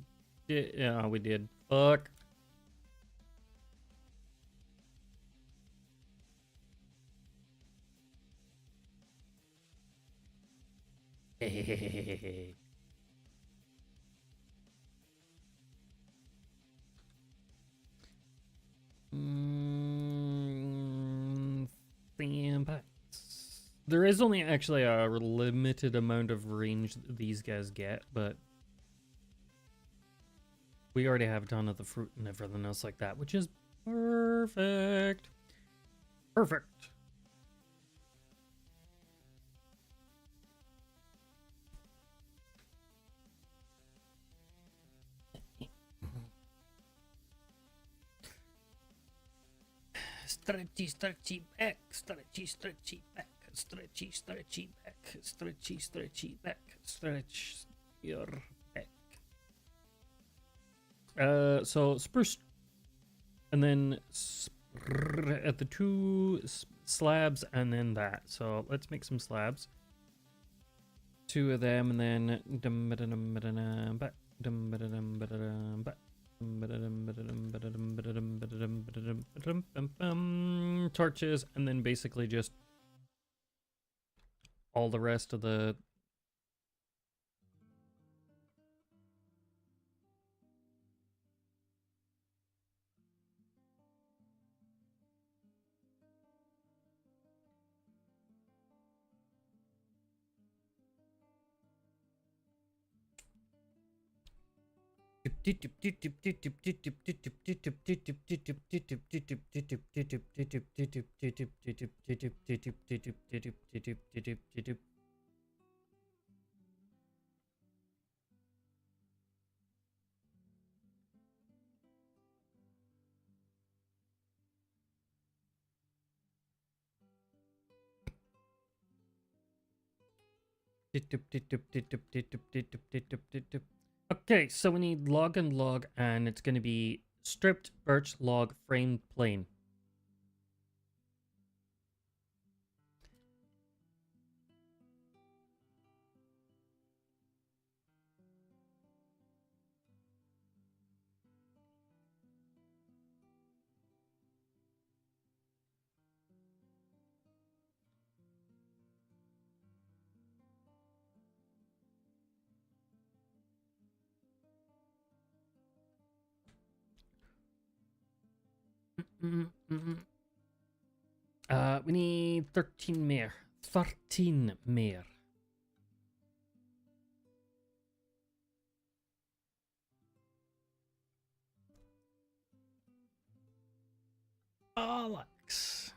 A: did. Yeah, we did. Fuck. There is only actually a limited amount of range these guys get, but we already have a ton of the fruit and everything else like that, which is perfect. Perfect. Stretchy, stretchy back, stretchy, stretchy back, stretchy, stretchy back, stretchy, stretchy back, stretch your back. So spruce, and then at the two slabs and then that. So let's make some slabs. 2 of them, and then torches, and then basically just all the rest of the Okay, so we need log and log, and it's going to be stripped birch log framed plane. We need 13 more. 13 more. Alex.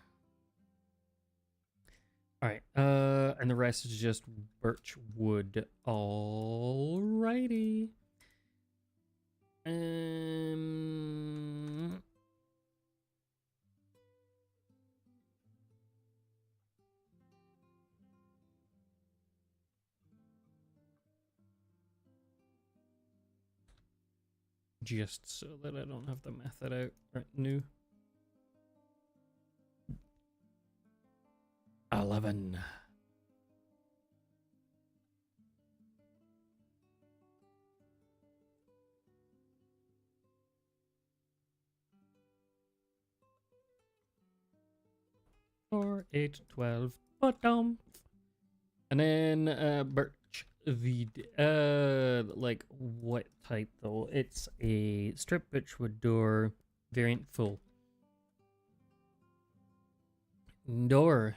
A: Alright, and the rest is just birch wood. Alrighty. Just so that I don't have the method out right new. 11. Four, 8, 12, bottom. And then birch weed. Like what type though? It's a strip birchwood door variant full. Door.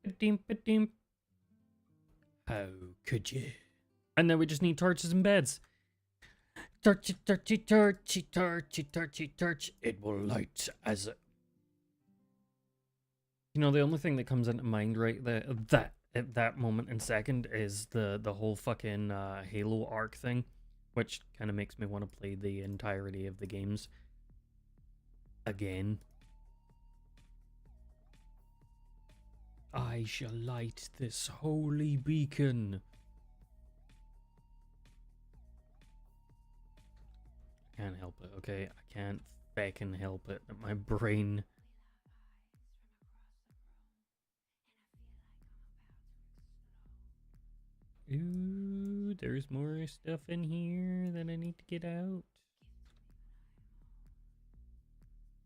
A: Ba-dim. How could you? And then we just need torches and beds. Torchy, torchy, torchy, torchy, torchy, torch. It will light as a... You know, the only thing that comes into mind right there, at that moment and second is the whole fucking Halo arc thing, which kind of makes me want to play the entirety of the games again. I shall light this holy beacon. I can't help it, okay? I can't fucking help it. My brain... Ooh, there's more stuff in here that I need to get out.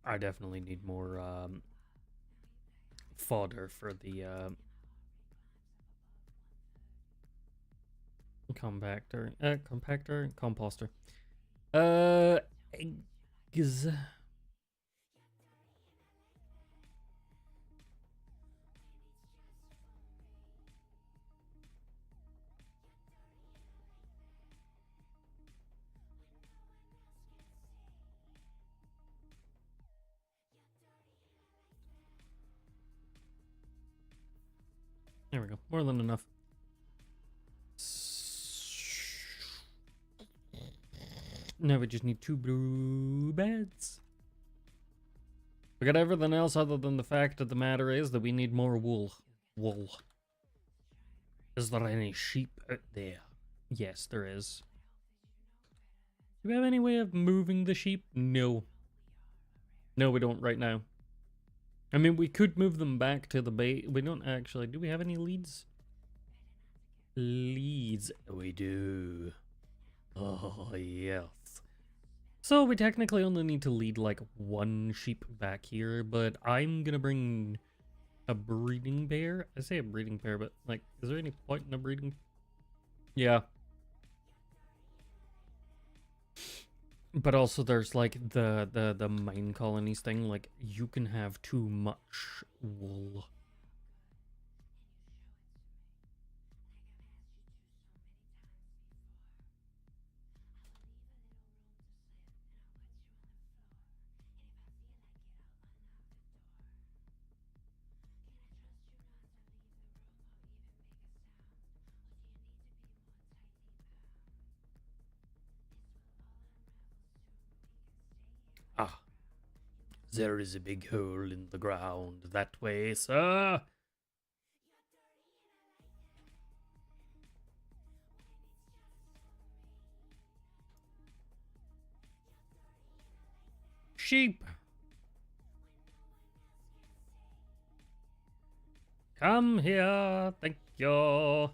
A: I definitely need more fodder for the composter. Eggs. There we go. More than enough. Now we just need 2 blue beds. We got everything else other than the fact of the matter is that we need more wool. Wool. Is there any sheep out there? Yes, there is. Do we have any way of moving the sheep? No. No, we don't right now. I mean, we could move them back to the bay. We don't actually. Do we have any leads? Leads. We do. Oh, yes. So we technically only need to lead like one sheep back here, but I'm gonna bring a breeding pair. I say a breeding pair, but like, is there any point in a breeding? Yeah. But also there's like the MineColonies thing, like you can have too much wool. Ah, there is a big hole in the ground that way, sir. Sheep. Come here, thank you.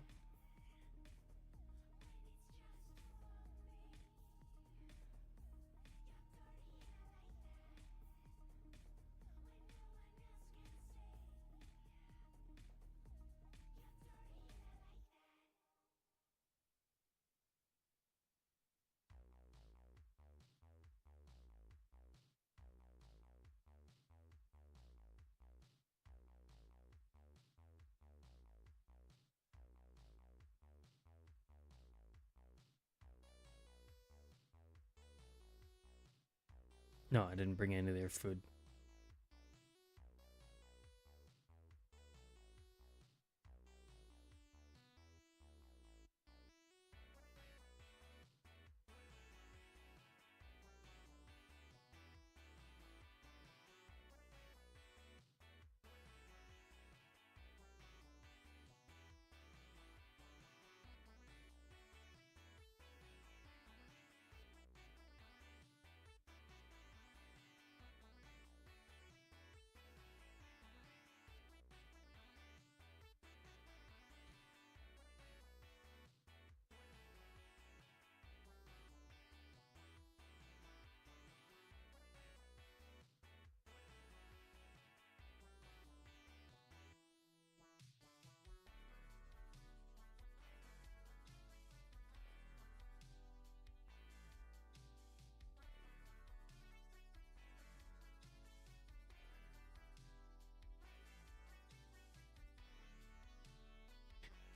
A: No, I didn't bring any of their food.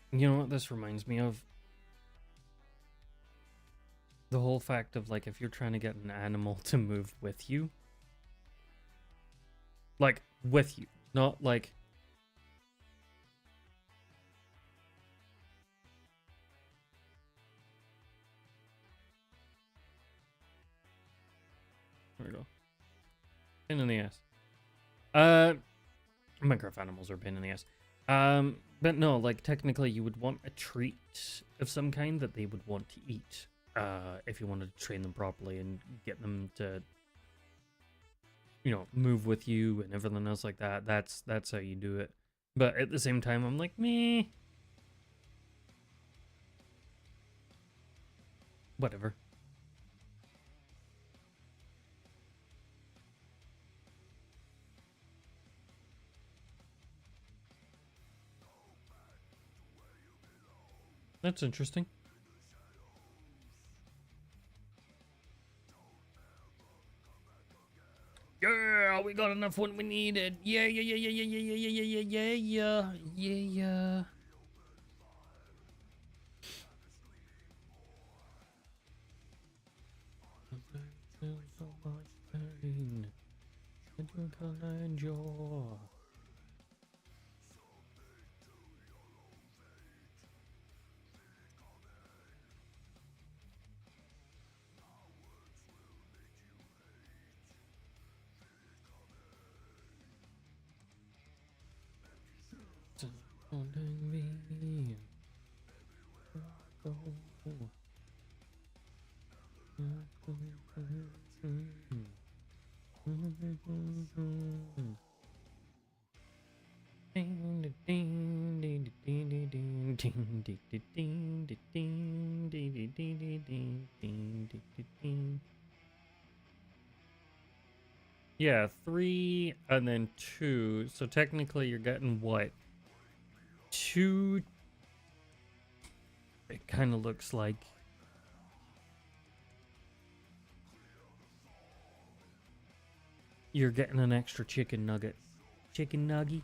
A: You know what this reminds me of? The whole fact of like if you're trying to get an animal to move with you. Like with you, not like there we go. Pain in the ass. Minecraft animals are a pain in the ass. But no, like technically you would want a treat of some kind that they would want to eat. If you wanted to train them properly and get them to, you know, move with you and everything else like that. That's how you do it. But at the same time, I'm like, meh. Whatever. That's interesting. Yeah, we got enough when we needed. Yeah, yeah, yeah, yeah, yeah, yeah, yeah, yeah, yeah, yeah, yeah, yeah. So much pain, and you can endure. Holding me. Yeah, 3 and then 2. So technically you're getting what? 2. It kind of looks like. You're getting an extra chicken nugget. Chicken nugget.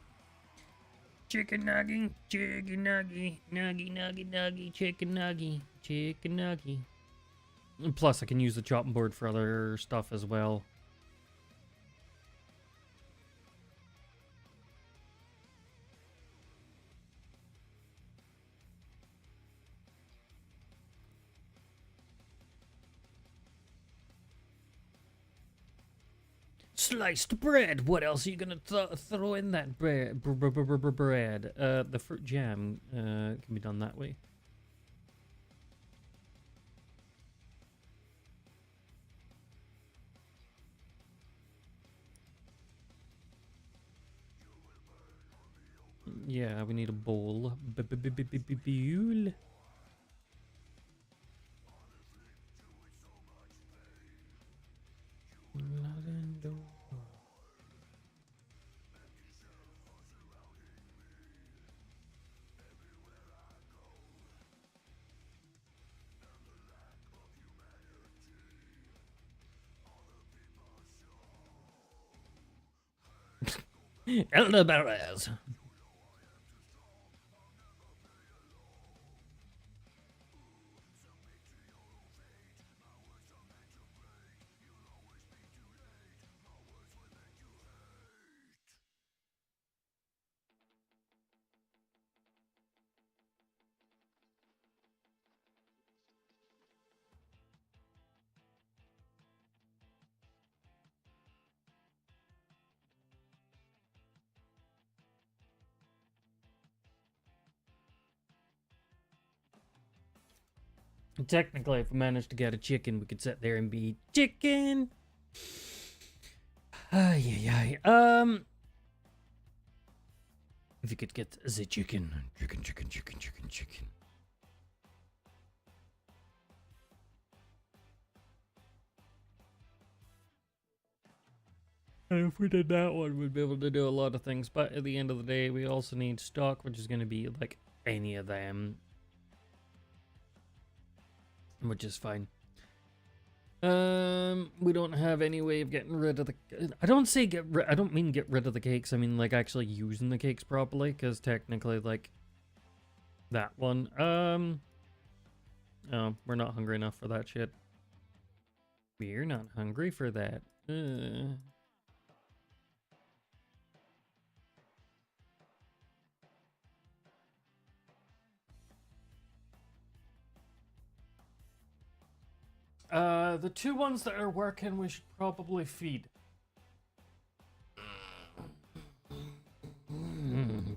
A: Chicken nugget. Chicken nugget. Nugget. Chicken nugget. Chicken nugget. And plus, I can use the chopping board for other stuff as well. Sliced bread. What else are you gonna throw in that bread? Bread. The fruit jam can be done that way. Yeah, we need a bowl. Bowl. Elderberries. Technically, if we managed to get a chicken, we could sit there and be chicken. Ay. If you could get the chicken. And if we did that one, we'd be able to do a lot of things. But at the end of the day, we also need stock, which is going to be like any of them. Which is fine. We don't have any way of getting rid of the. I don't mean get rid of the cakes. I mean like actually using the cakes properly, because technically like that one. Oh, we're not hungry enough for that shit. We're not hungry for that. The 2 ones that are working, we should probably feed.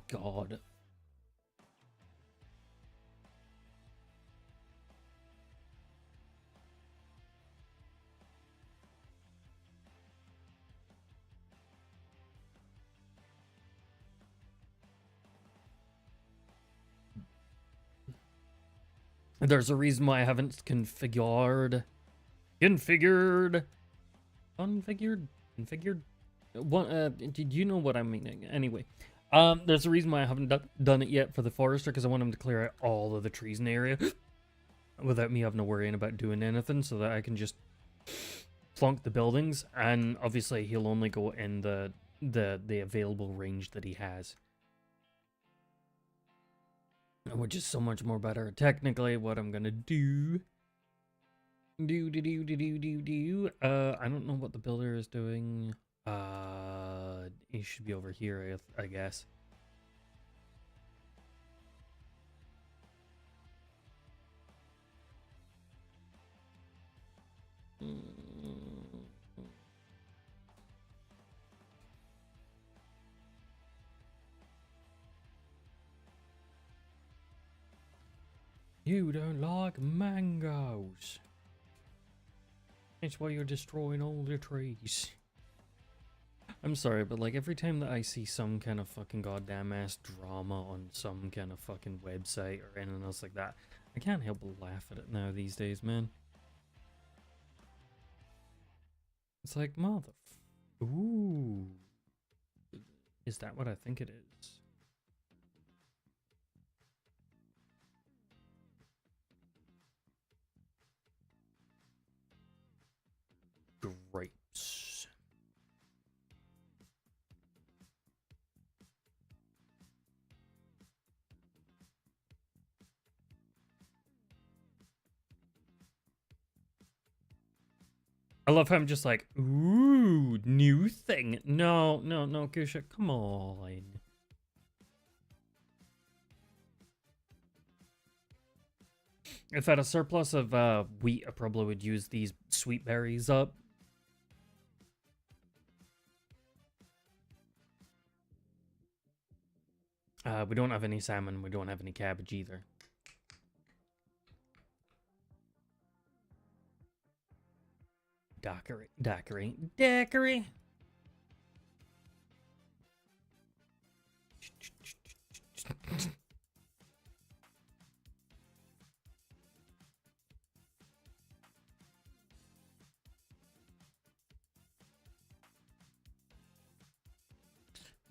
A: God. There's a reason why I haven't configured. Did you know what I'm meaning? Anyway, there's a reason why I haven't done it yet for the forester, because I want him to clear out all of the trees in the area without me having to worry about doing anything, so that I can just plonk the buildings, and obviously he'll only go in the available range that he has, which is so much more better. Technically, what I'm gonna do. I don't know what the builder is doing. He should be over here, I guess. You don't like mangoes. That's why you're destroying all the trees. I'm sorry, but like every time that I see some kind of fucking goddamn ass drama on some kind of fucking website or anything else like that, I can't help but laugh at it now these days, man. It's like, ooh. Is that what I think it is? Grapes. I love how I'm just like, ooh, new thing. No, gu-sha, come on. If I had a surplus of wheat, I probably would use these sweet berries up. We don't have any salmon. We don't have any cabbage either. Daiquiri.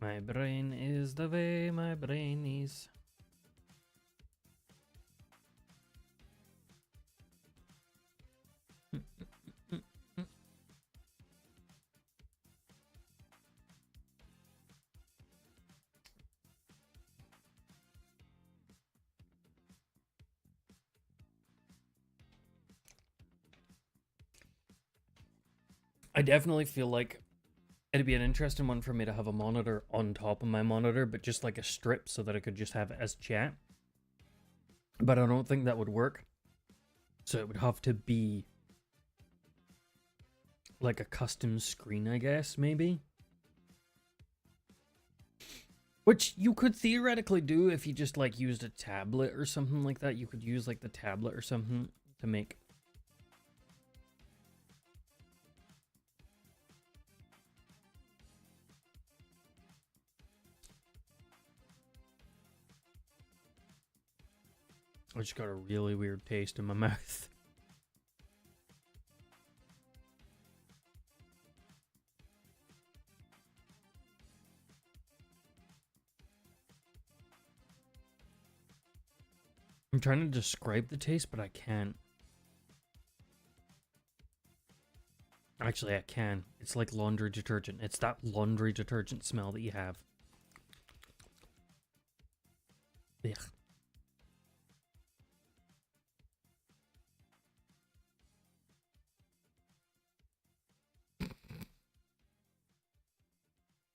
A: My brain is the way my brain is. I definitely feel like it'd be an interesting one for me to have a monitor on top of my monitor, but just like a strip so that I could just have it as chat. But I don't think that would work. So it would have to be like a custom screen, I guess, maybe. Which you could theoretically do if you just like used a tablet or something like that. You could use like the tablet or something to make. I just got a really weird taste in my mouth. I'm trying to describe the taste, but I can't. Actually, I can. It's like laundry detergent. It's that laundry detergent smell that you have. Ugh.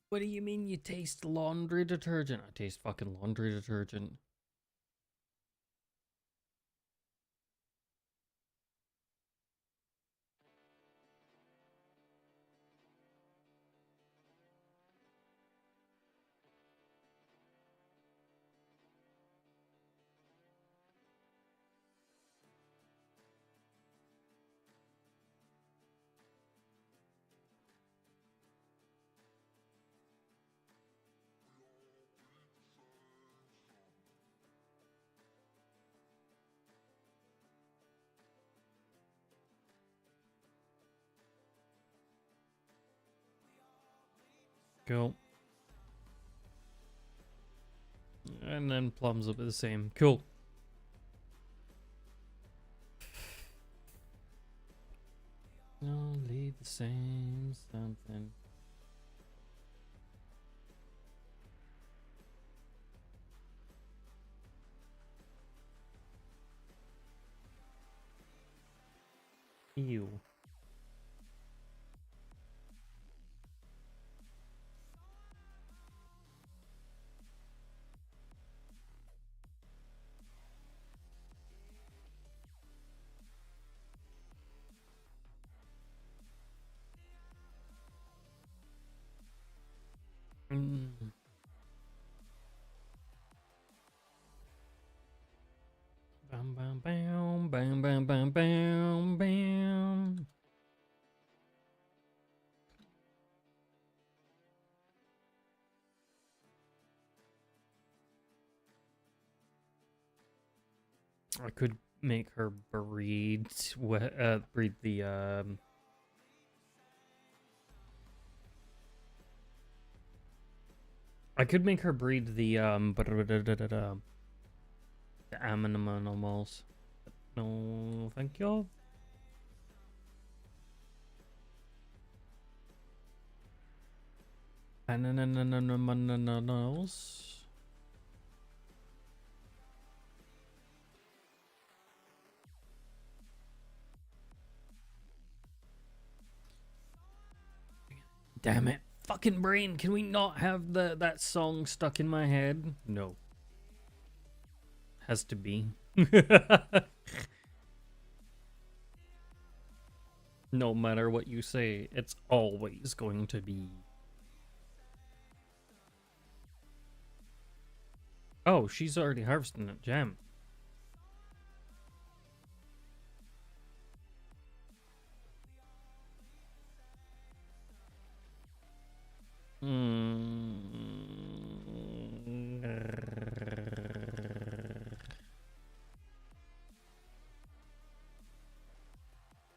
A: What do you mean you taste laundry detergent? I taste fucking laundry detergent. Cool. And then plums will be the same. Cool. Only the same something. Ew. Mm. Bam bam bam bam bam bam bam bam. I could make her breed breed the I could make her breed the animals. No, thank you. Animals. Damn it. Fucking brain, can we not have that song stuck in my head? No. Has to be. No matter what you say, it's always going to be. Oh, she's already harvesting it, jam.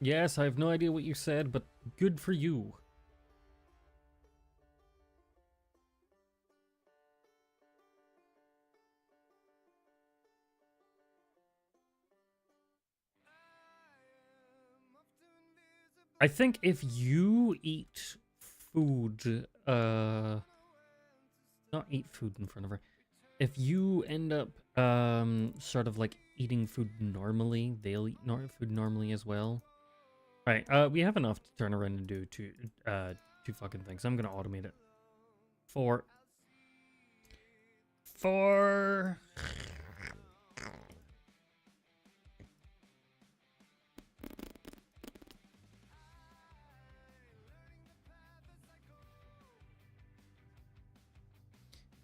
A: Yes, I have no idea what you said, but good for you. I think if you eat food, not eat food in front of her. If you end up, sort of like eating food normally, they'll eat food normally as well. All right, we have enough to turn around and do two fucking things. I'm gonna automate it. Four.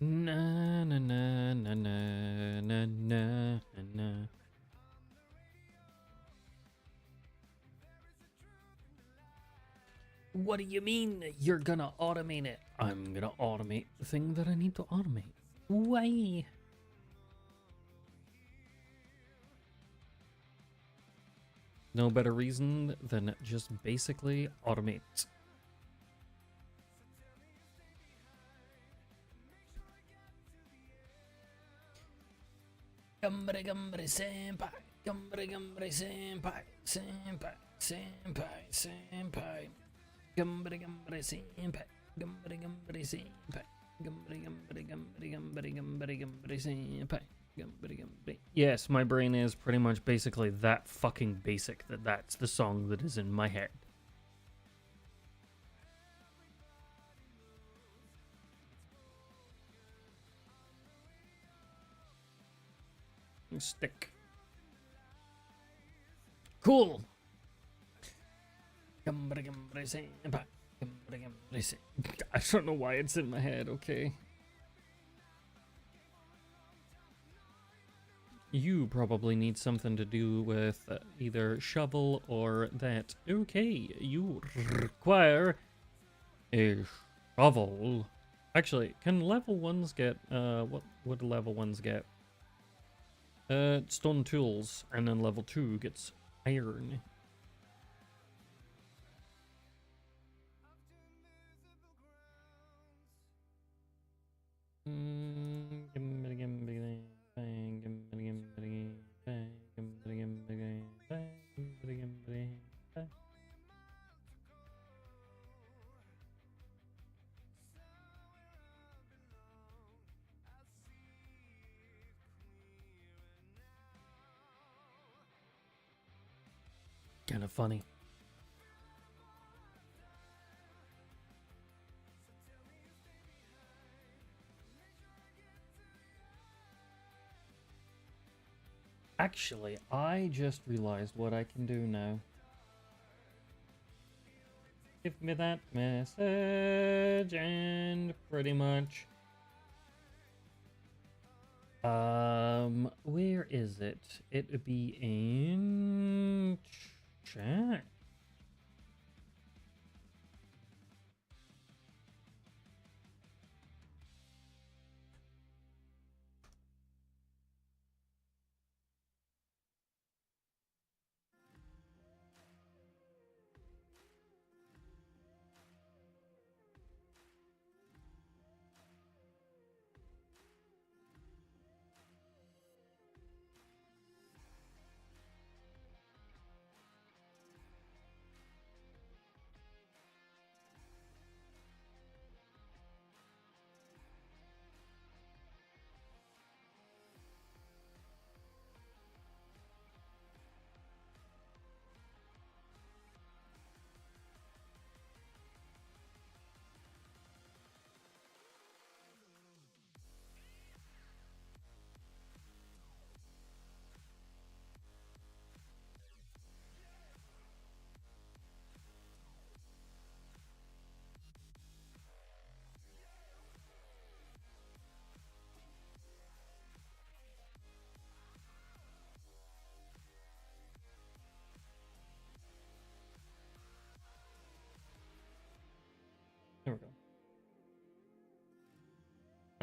A: Na na na na na na na na. What do you mean you're gonna automate it? I'm gonna automate the thing that I need to automate. Why? No better reason than just basically automate. Gumbre gumbre senpai, gumbre gumbre senpai, senpai, senpai, senpai. Gumbre gumbre senpai, gumbre gumbre senpai, gumbre gumbre gumbre gumbre gumbre gumbre senpai, gumbre gumbre. Yes, my brain is pretty much basically that fucking basic that that's the song that is in my head. Stick. Cool. I don't know why it's in my head, okay? You probably need something to do with either shovel or that. Okay, you require a shovel. Actually, can level ones get, what would level ones get? Stone tools, and then level 2 gets iron. Kind of funny. Actually, I just realized what I can do now. Give me that message and pretty much... where is it? It would be in chat.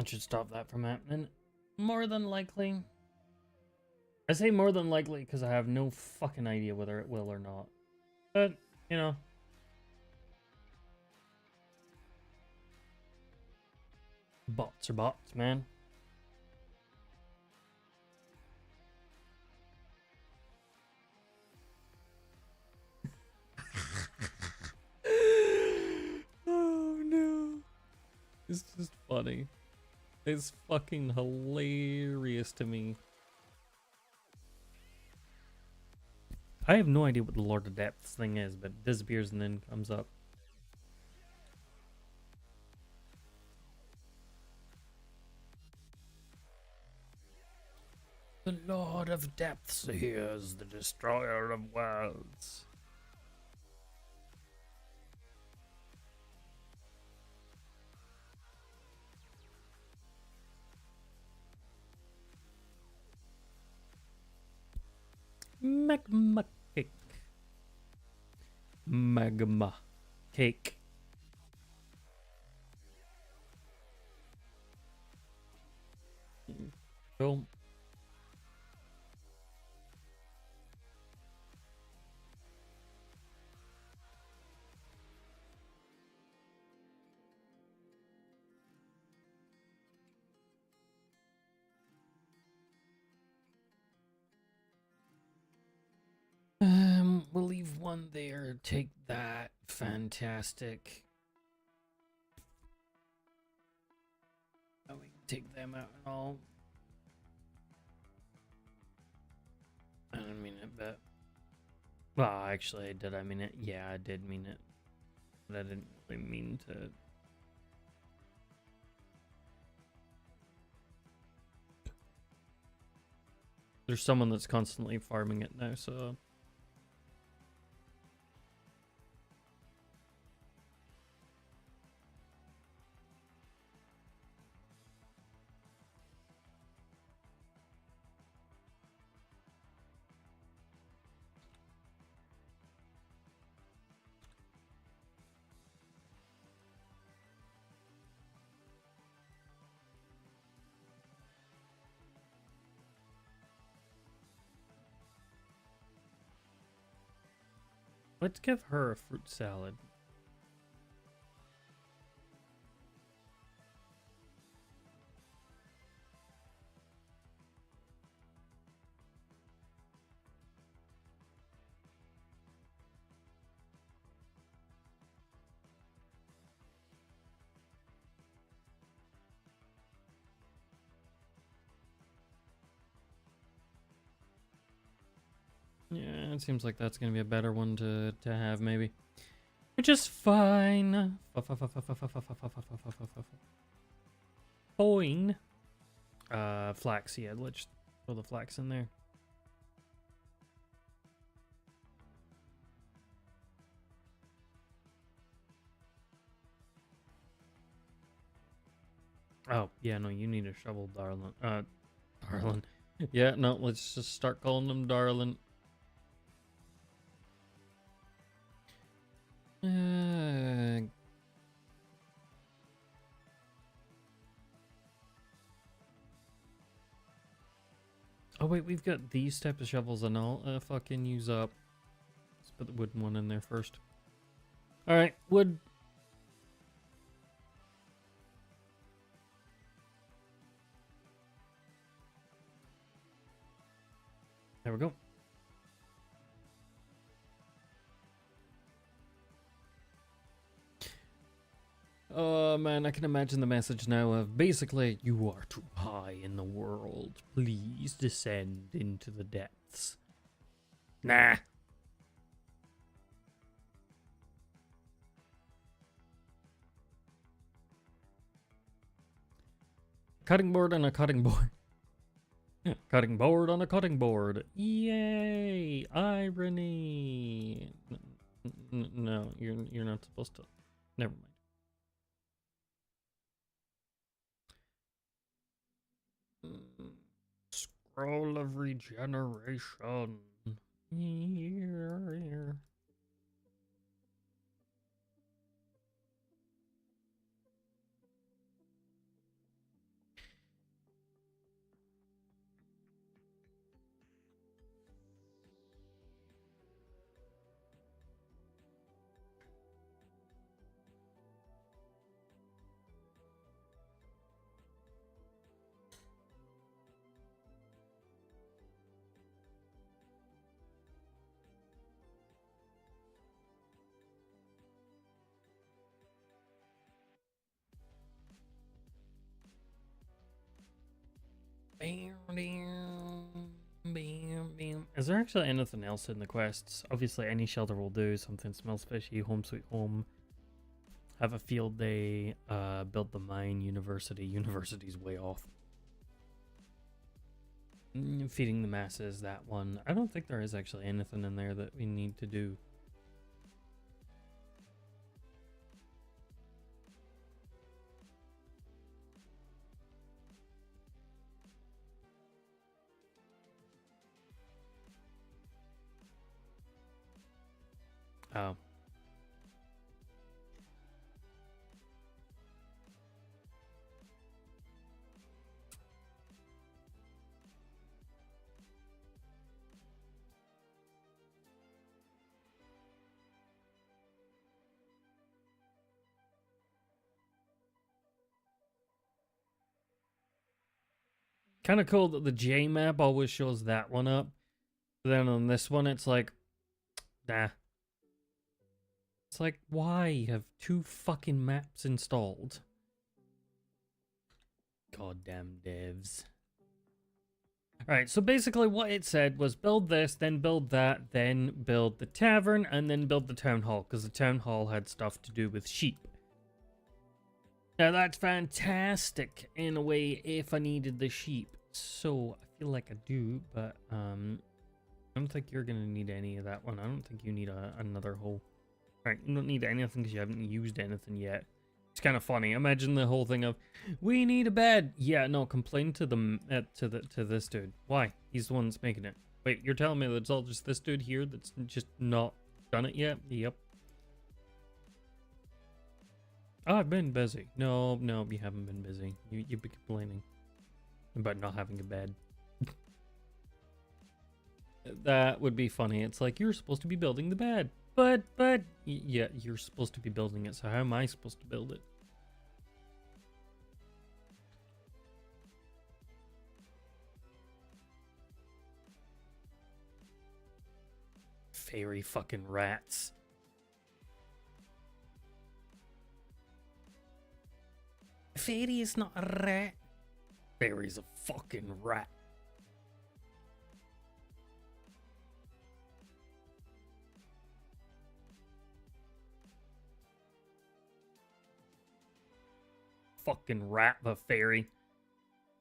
A: That should stop that from happening. More than likely. I say more than likely because I have no fucking idea whether it will or not. But, you know. Bots are bots, man. Oh no. It's just funny. It's fucking hilarious to me. I have no idea what the Lord of Depths thing is, but it disappears and then comes up. The Lord of Depths hears the destroyer of worlds. Magma cake. Magma cake. Cool. We'll leave one there. Take that. Fantastic. Oh, we can take them out and all. I didn't mean it, but... Well, actually, did I mean it? Yeah, I did mean it. But I didn't really mean to... There's someone that's constantly farming it now, so... Let's give her a fruit salad. Yeah, it seems like that's gonna be a better one to have, maybe. Which is fine. Fine. Flax, yeah, let's throw the flax in there. Oh, yeah, no, you need a shovel, darling. Darling. Yeah, no, let's just start calling them darling. Oh wait, we've got these type of shovels and I'll fucking use up. Let's put the wooden one in there first. Alright, wood. There we go. Oh man, I can imagine the message now of basically, you are too high in the world. Please descend into the depths. Nah. Cutting board on a cutting board. Cutting board on a cutting board. Yay! Irony. No, you're not supposed to. Never mind. Scroll of regeneration. Is there actually anything else in the quests? Obviously, any shelter will do. Something smells fishy. Home sweet home. Have a field day. Build the mine. University. University's way off. Feeding the masses. That one. I don't think there is actually anything in there that we need to do. Oh. Kind of cool that the J map always shows that one up. But then on this one, it's like, nah. It's like, why? You have 2 fucking maps installed. Goddamn devs. Alright, so basically what it said was build this, then build that, then build the tavern, and then build the town hall, because the town hall had stuff to do with sheep. Now that's fantastic in a way if I needed the sheep. So I feel like I do, but I don't think you're gonna need any of that one. I don't think you need another hole. Alright, you don't need anything because you haven't used anything yet. It's kind of funny. Imagine the whole thing of, we need a bed. Yeah, no, complain to them to this dude. Why? He's the one that's making it. Wait, you're telling me that it's all just this dude here that's just not done it yet? Yep. Oh, I've been busy. No, you haven't been busy. You've been complaining about not having a bed. That would be funny. It's like, you're supposed to be building the bed. But, yeah, you're supposed to be building it, so how am I supposed to build it? Fairy fucking rats. Fairy is not a rat. Fairy's a fucking rat. Fucking rat, the fairy.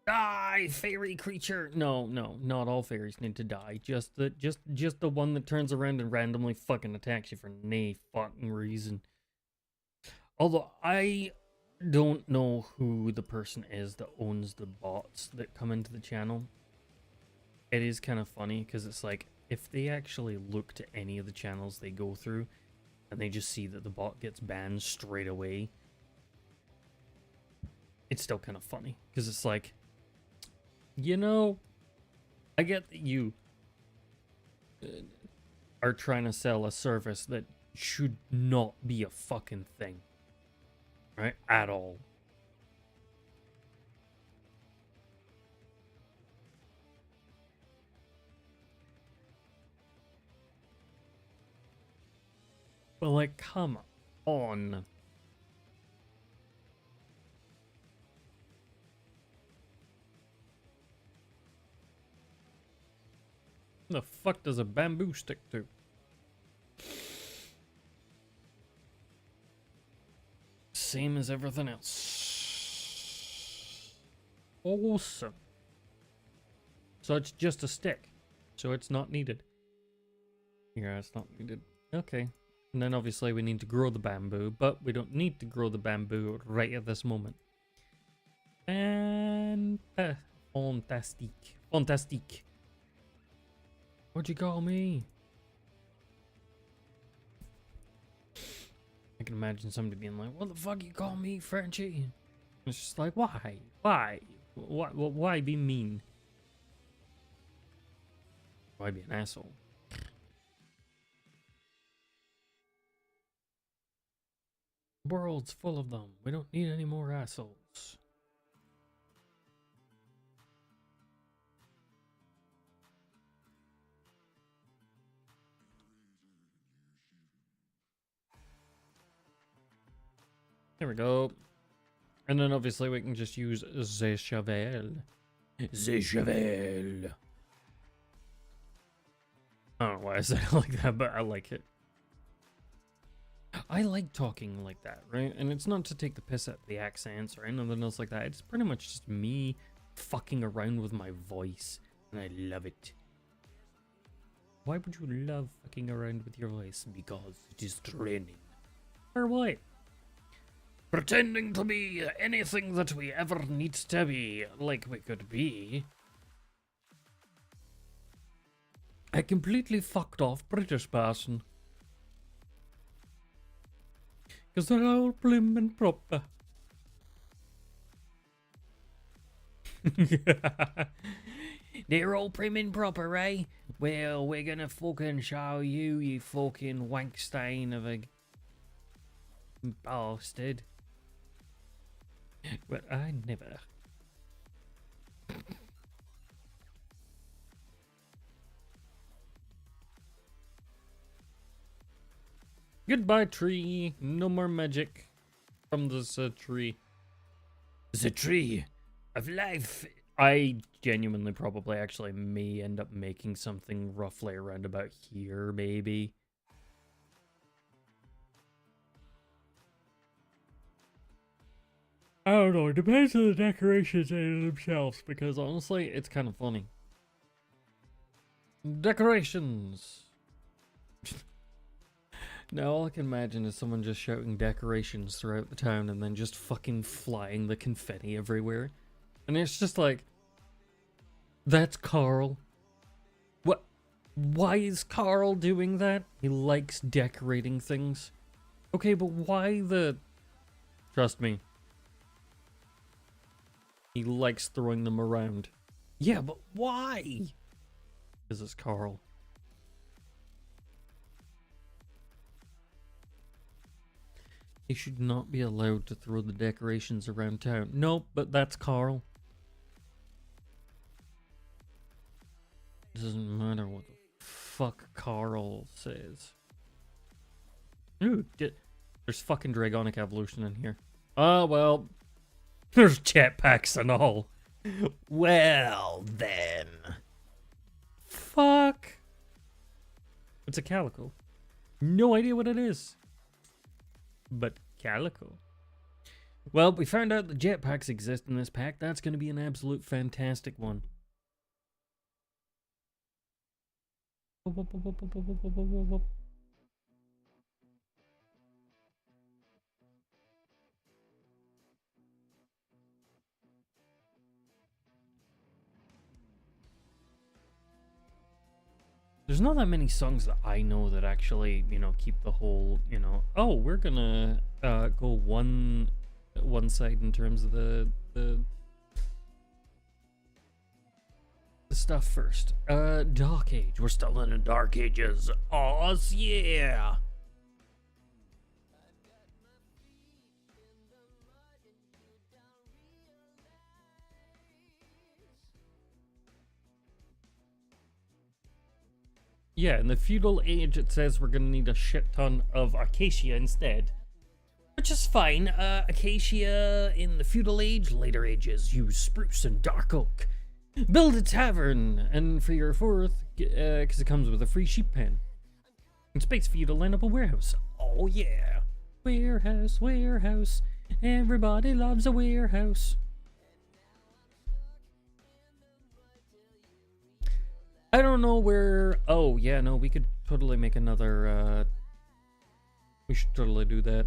A: Die, fairy creature. No, not all fairies need to die. Just the one that turns around and randomly fucking attacks you for no fucking reason. Although I don't know who the person is that owns the bots that come into the channel. It is kind of funny because it's like, if they actually look to any of the channels they go through and they just see that the bot gets banned straight away, it's still kind of funny because it's like, you know, I get that you are trying to sell a service that should not be a fucking thing, right? At all. But like, come on. The fuck does a bamboo stick do? Same as everything else. Awesome. So it's just a stick. So it's not needed. Yeah, it's not needed. Okay. And then obviously we need to grow the bamboo, but we don't need to grow the bamboo right at this moment. And fantastique. Fantastique. What'd you call me? I can imagine somebody being like, what the fuck you call me, Frenchie? It's just like, why? Why? Why be mean? Why be an asshole? The world's full of them. We don't need any more assholes. There we go. And then obviously we can just use the shovel. The cheval. I don't know why I said it like that, but I like it. I like talking like that, right? And it's not to take the piss at the accents or anything else like that. It's pretty much just me fucking around with my voice, and I love it. Why would you love fucking around with your voice? Because it is training. Or what? Pretending to be anything that we ever need to be, like we could be. A completely fucked off British person. Because they're all prim and proper. They're all prim and proper, eh? Well, we're gonna fucking show you, you fucking wankstein of a bastard. But I never. Goodbye, tree. No more magic from this tree. The tree of life. I genuinely probably actually may end up making something roughly around about here, maybe. I don't know. It depends on the decorations in themselves, because honestly, it's kind of funny. Decorations. Now all I can imagine is someone just shouting decorations throughout the town and then just fucking flying the confetti everywhere. And it's just like, that's Carl. What? Why is Carl doing that? He likes decorating things. Okay, but why the... Trust me. He likes throwing them around. Yeah, but why? Because it's Carl. He should not be allowed to throw the decorations around town. Nope, but that's Carl. Doesn't matter what the fuck Carl says. Ooh, there's fucking Dragonic Evolution in here. Oh, well. There's jetpacks and all. Well, then. Fuck. It's a calico. No idea what it is. But calico. Well, we found out that jetpacks exist in this pack. That's going to be an absolute fantastic one. There's not that many songs that I know that actually, you know, keep the whole, you know, oh, we're gonna go one side in terms of the stuff first. Dark Age. We're still in the Dark Ages. Oh yeah. Yeah, in the feudal age, it says we're gonna need a shit ton of acacia instead. Which is fine. Acacia in the feudal age, later ages, use spruce and dark oak. Build a tavern, and for your fourth, because it comes with a free sheep pen. And space for you to line up a warehouse. Oh yeah. Warehouse, warehouse. Everybody loves a warehouse. I don't know where... Oh, yeah, no, we could totally make another, we should totally do that.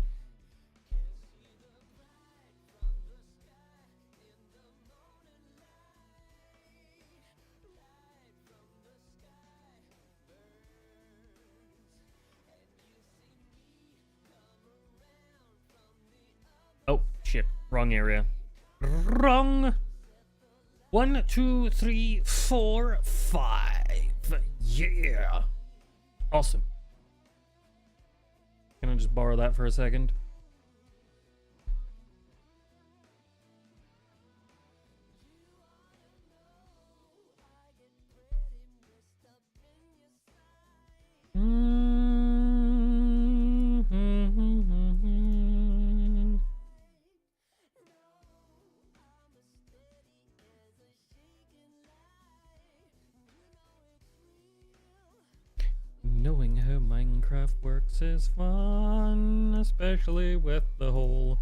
A: Oh, shit. Wrong area. Wrong! 1, 2, 3, 4, 5. Yeah. Awesome. Can I just borrow that for a second? Minecraft works is fun, especially with the whole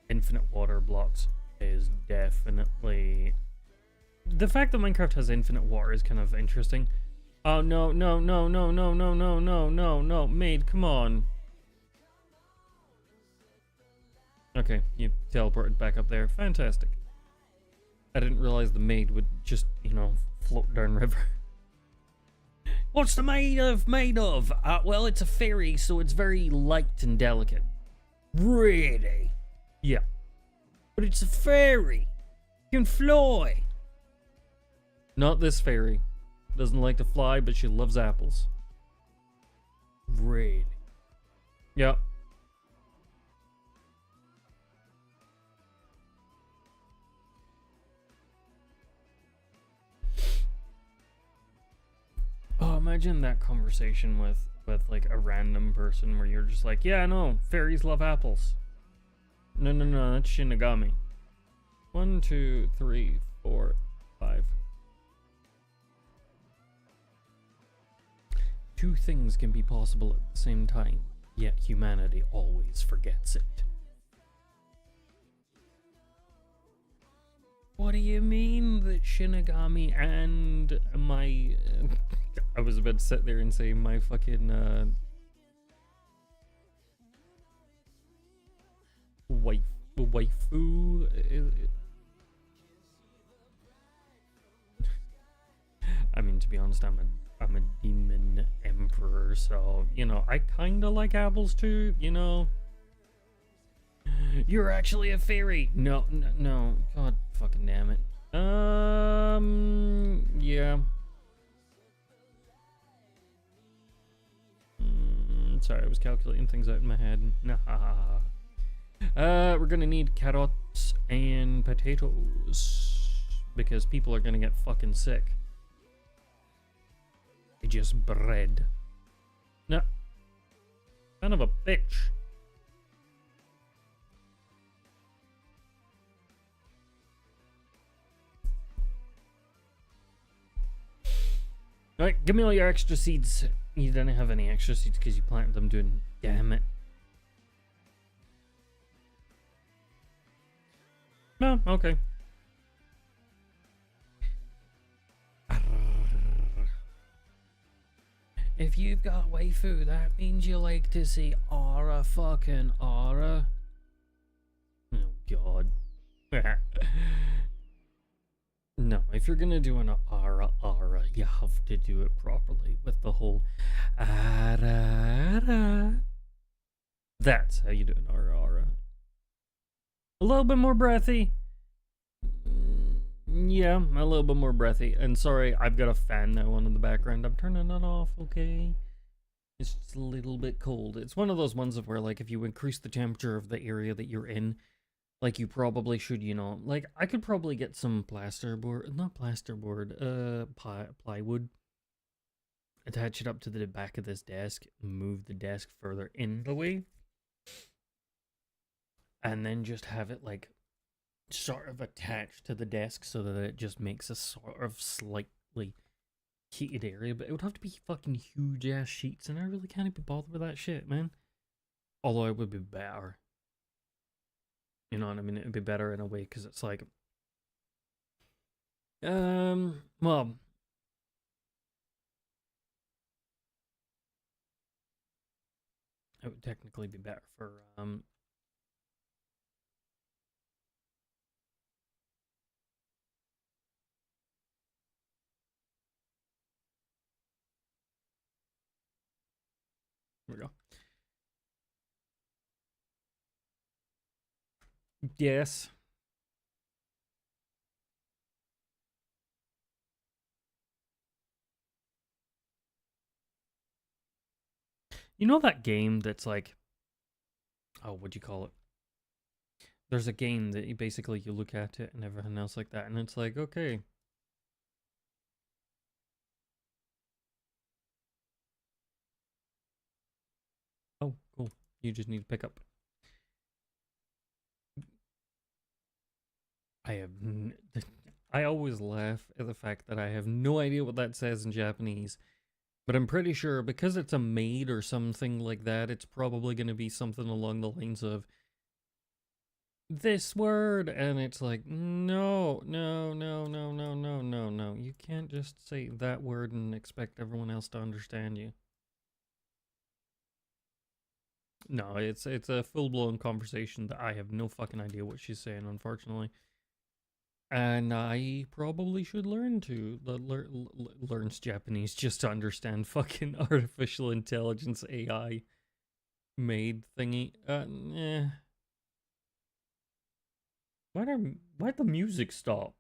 A: infinite water blocks is definitely... The fact that Minecraft has infinite water is kind of interesting. Oh, no, no, no, no, no, no, no, no, no, no, maid, come on. Okay, you teleported back up there. Fantastic. I didn't realize the maid would just, you know, float down river. What's the maid made of? Well, it's a fairy, so it's very light and delicate. Really? Yeah. But it's a fairy. You can fly. Not this fairy. Doesn't like to fly, but she loves apples. Really? Yep. Oh, imagine that conversation with like a random person where you're just like, yeah, no, fairies love apples. No, no, no, that's Shinigami. 1, 2, 3, 4, 5. Two things can be possible at the same time, yet humanity always forgets it. What do you mean that Shinigami and my... I was about to sit there and say my fucking waifu. I mean, to be honest, I'm a demon emperor, so you know I kind of like apples too. You know, you're actually a fairy. No, no, no. God fucking damn it. Yeah. Sorry, I was calculating things out in my head. Nah. We're gonna need carrots and potatoes because people are gonna get fucking sick. Just bread. No. Son of a bitch. Alright, give me all your extra seeds. You didn't have any extra seeds because you planted them, dude. Damn it. No, okay. If you've got waifu, that means you like to see aura fucking aura. Oh, God. No, if you're gonna do an aura, you have to do it properly with the whole ara. That's how you do an aura. A little bit more breathy. Yeah, a little bit more breathy. And sorry, I've got a fan now on in the background. I'm turning it off, okay? It's just a little bit cold. It's one of those ones of where, like, if you increase the temperature of the area that you're in, like, you probably should, you know, like, I could probably get some plywood, attach it up to the back of this desk, move the desk further in the way, and then just have it, like, sort of attached to the desk so that it just makes a sort of slightly heated area, but it would have to be fucking huge ass sheets, and I really can't be bothered with that shit, man. Although it would be better. You know what I mean? It would be better in a way, because it's like... well... it would technically be better for, here we go. Yes. You know that game that's like... oh, what'd you call it? There's a game that you basically, you look at it and everything else like that, and it's like, okay. Oh, cool. You just need to pick up. I always laugh at the fact that I have no idea what that says in Japanese, But I'm pretty sure because it's a maid or something like that, it's probably going to be something along the lines of this word, and it's like, no, no, no, no, no, no, no, no. You can't just say that word and expect everyone else to understand you. No, it's a full-blown conversation that I have no fucking idea what she's saying, unfortunately. And I probably should learn to learns Japanese just to understand fucking artificial intelligence AI made thingy. Eh. Why'd the music stop?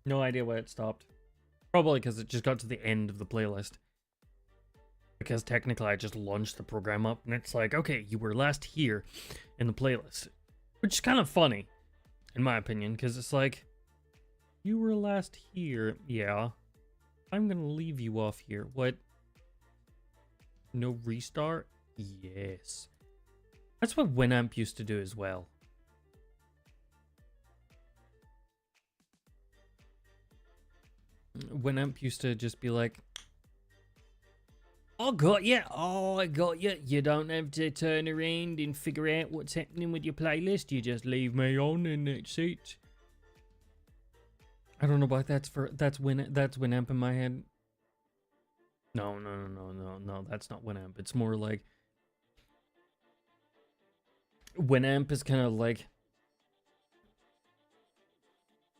A: No idea why it stopped. Probably because it just got to the end of the playlist. Because technically I just launched the program up and it's like, okay, you were last here in the playlist. Which is kind of funny, in my opinion, because it's like, you were last here, yeah. I'm gonna leave you off here. What? No restart? Yes. That's what Winamp used to do as well. Winamp used to just be like, I got you. Oh, I got you. You don't have to turn around and figure out what's happening with your playlist. You just leave me on and that's it. I don't know why that's Winamp in my head. No, that's not Winamp. It's more like Winamp is kind of like,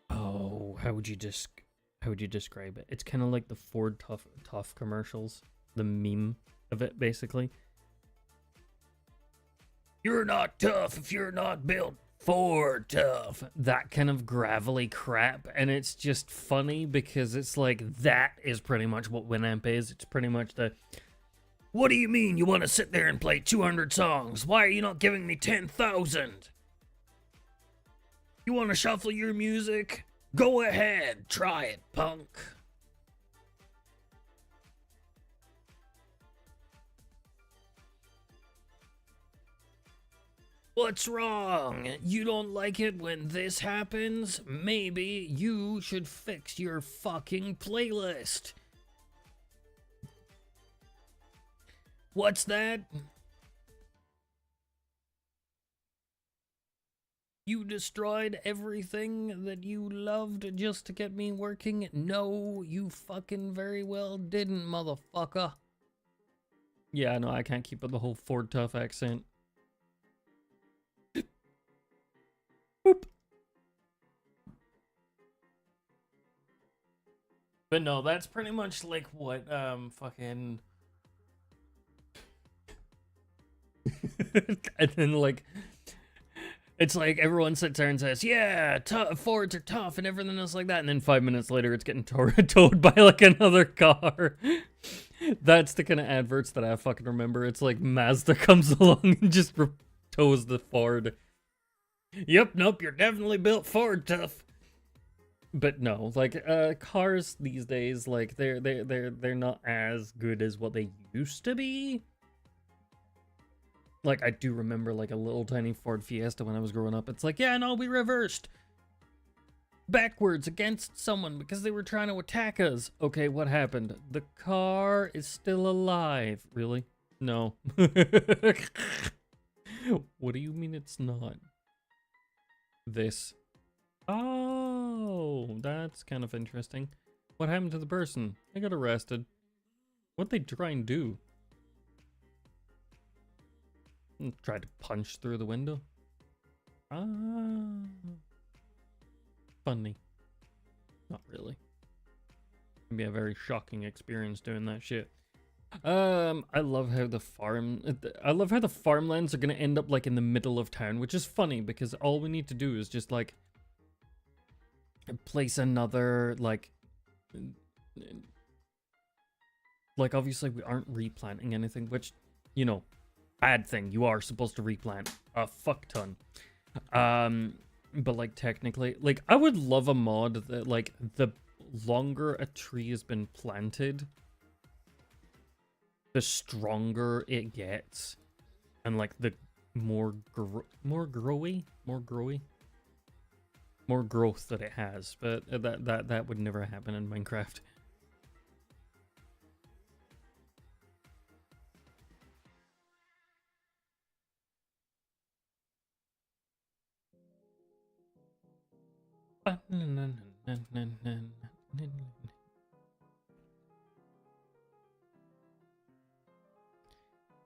A: oh, how would you describe it? It's kind of like the Ford Tough commercials, the meme of it, basically. You're not tough if you're not built for tough. That kind of gravelly crap, and it's just funny because it's like that is pretty much what Winamp is. It's pretty much the, what do you mean you want to sit there and play 200 songs? Why are you not giving me 10,000? You want to shuffle your music? Go ahead, try it, punk. What's wrong? You don't like it when this happens? Maybe you should fix your fucking playlist. What's that? You destroyed everything that you loved just to get me working? No, you fucking very well didn't, motherfucker. Yeah, no, I can't keep up the whole Ford Tough accent. Boop. But no, that's pretty much like what, fucking... and then, like... It's like everyone sits there and says, yeah, Fords are tough and everything else like that. And then 5 minutes later, it's getting towed by like another car. That's the kind of adverts that I fucking remember. It's like Mazda comes along and just tows the Ford. Yep, nope, you're definitely built Ford tough. But no, like cars these days, like they're not as good as what they used to be. Like, I do remember, like, a little tiny Ford Fiesta when I was growing up. It's like, yeah, no, we reversed backwards against someone because they were trying to attack us. Okay, what happened? The car is still alive. Really? No. What do you mean it's not? This. Oh, that's kind of interesting. What happened to the person? They got arrested. What'd they try and do? Tried to punch through the window. Ah, funny. Not really. It'd be a very shocking experience doing that shit. I love how the farmlands are gonna end up like in the middle of town, which is funny because all we need to do is just like place another like Like, obviously, we aren't replanting anything, which, you know, bad thing. You are supposed to replant a fuck ton. But, like, technically, like, I would love a mod that, like, the longer a tree has been planted, the stronger it gets. And, like, the more growth that it has. But that would never happen in Minecraft.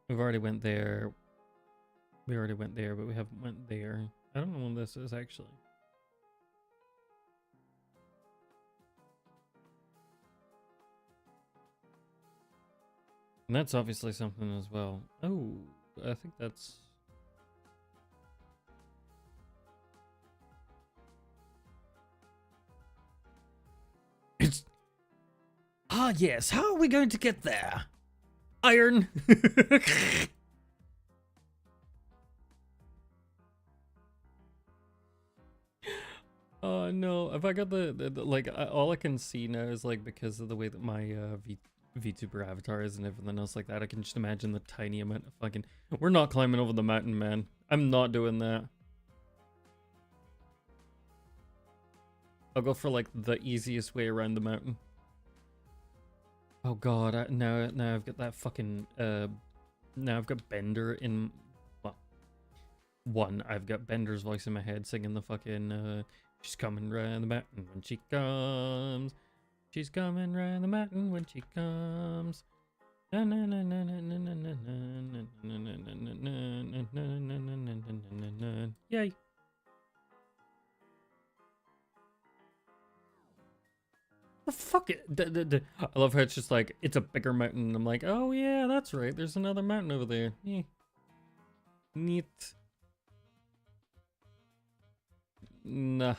A: We've already went there. We already went there, but we haven't went there. I don't know what this is actually. And that's obviously something as well. Oh, I think that's... It's... Ah, yes. How are we going to get there? Iron. Oh no! If I got the like, all I can see now is like, because of the way that my VTuber avatar is and everything else like that, I can just imagine the tiny amount of fucking... We're not climbing over the mountain, man. I'm not doing that. I'll go for like the easiest way around the mountain. Oh god! Now I've got that fucking now I've got Bender in... Well, one, I've got Bender's voice in my head singing the fucking she's coming round the mountain when she comes. She's coming round the mountain when she comes. Yay. The fuck it. I love how it's just like, it's a bigger mountain. And I'm like, oh yeah, that's right. There's another mountain over there. Yeah. Neat. Nah.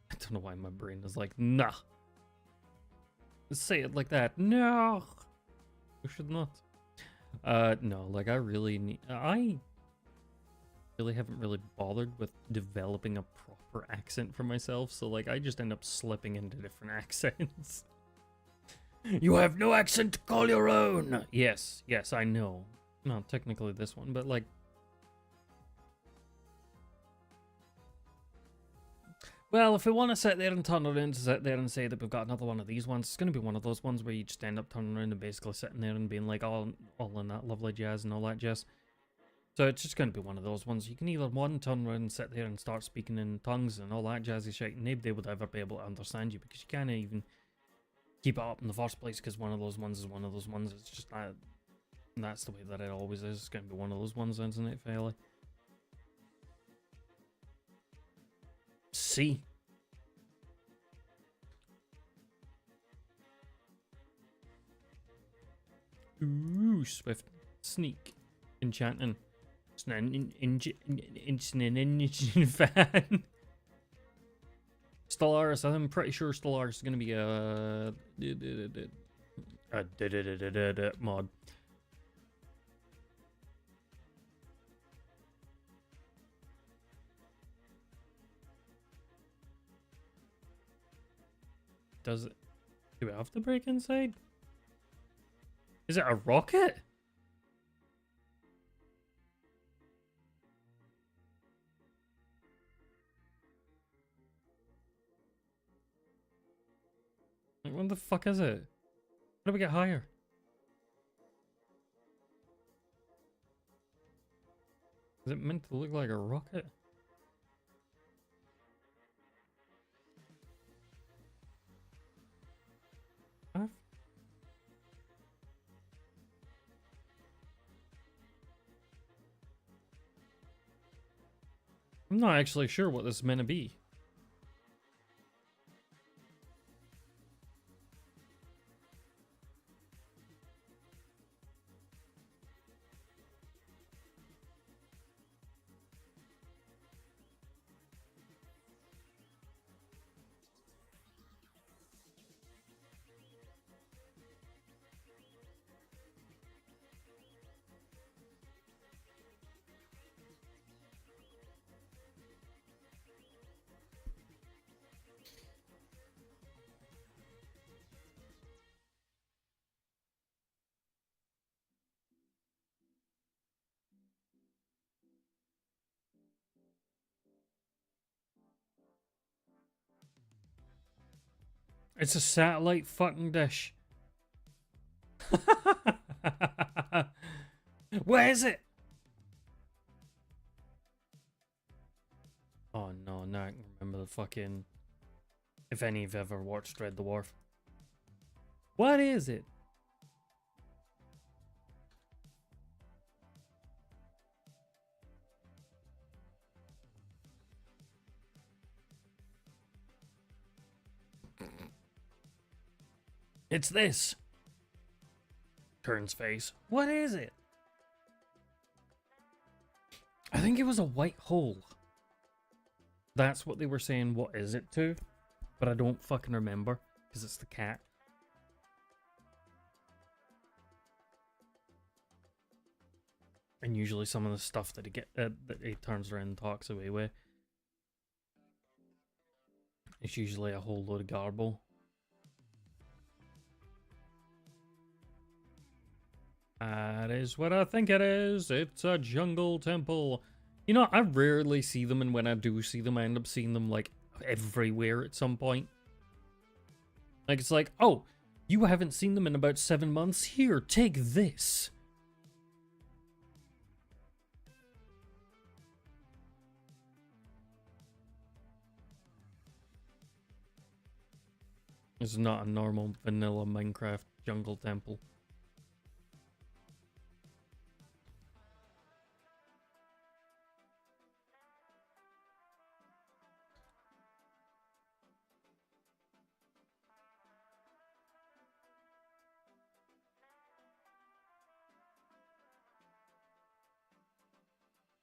A: I don't know why my brain is like, nah. Say it like that. No. You should not. No, like I really haven't really bothered with developing a proper accent for myself, so like I just end up slipping into different accents. You have no accent to call your own. Yes, I know. Not technically this one, but like... Well, if we want to sit there and turn around to sit there and say that we've got another one of these ones, it's going to be one of those ones where you just end up turning around and basically sitting there and being like, all in that lovely jazz and all that jazz. So it's just going to be one of those ones. You can either, one, turn around and sit there and start speaking in tongues and all that jazzy shit, and nobody would ever be able to understand you because you can't even keep it up in the first place, because one of those ones is one of those ones. It's just that, that's the way that it always is. It's going to be one of those ones, isn't it, fairly? See? Ooh, swift sneak enchanting. It's an engine fan. Stellaris, I'm pretty sure Stellaris is gonna be a mod. Does it? Do we have to break inside? Is it a rocket? Like, what the fuck is it? How do we get higher? Is it meant to look like a rocket? Huh? I'm not actually sure what this is meant to be. It's a satellite fucking dish. Where is it? Oh no, now I can remember the fucking... If any of you ever watched Red Dwarf. What is it? It's this. Turns face. What is it? I think it was a white hole. That's what they were saying. What is it to? But I don't fucking remember because it's the cat. And usually some of the stuff that he turns around and talks away with, it's usually a whole load of garble. That is what I think it is. It's a jungle temple. You know, I rarely see them, and when I do see them, I end up seeing them, like, everywhere at some point. Like, it's like, oh, you haven't seen them in about 7 months? Here, take this. It's not a normal vanilla Minecraft jungle temple.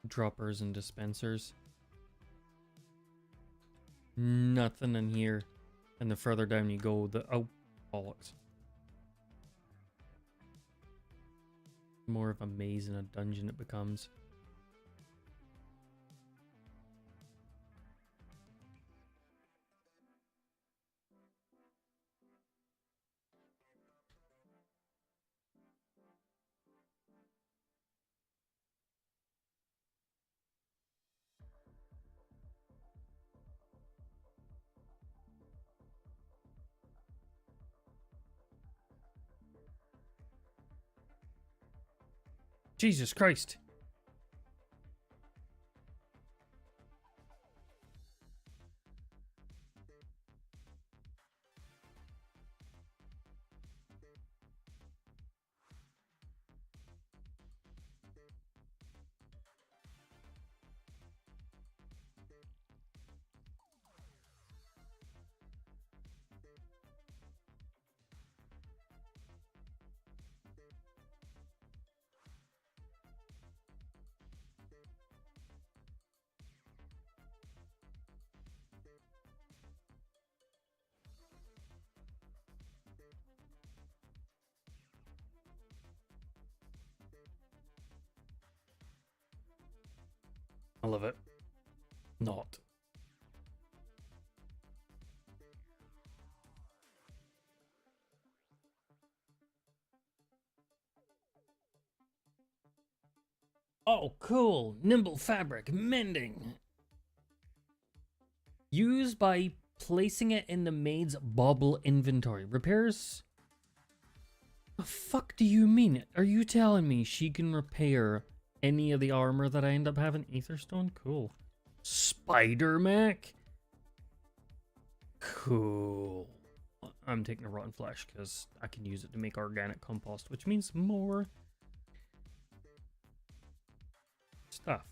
A: Droppers and dispensers. Nothing in here. And the further down you go, the... Oh, bollocks. More of a maze and a dungeon it becomes. Jesus Christ. I love it. Not. Oh, cool. Nimble fabric. Mending. Used by placing it in the maid's bauble inventory. Repairs? The fuck do you mean? Are you telling me she can repair any of the armor that I end up having? Aetherstone? Cool. Spider mech? Cool. I'm taking a rotten flesh because I can use it to make organic compost, which means more stuff.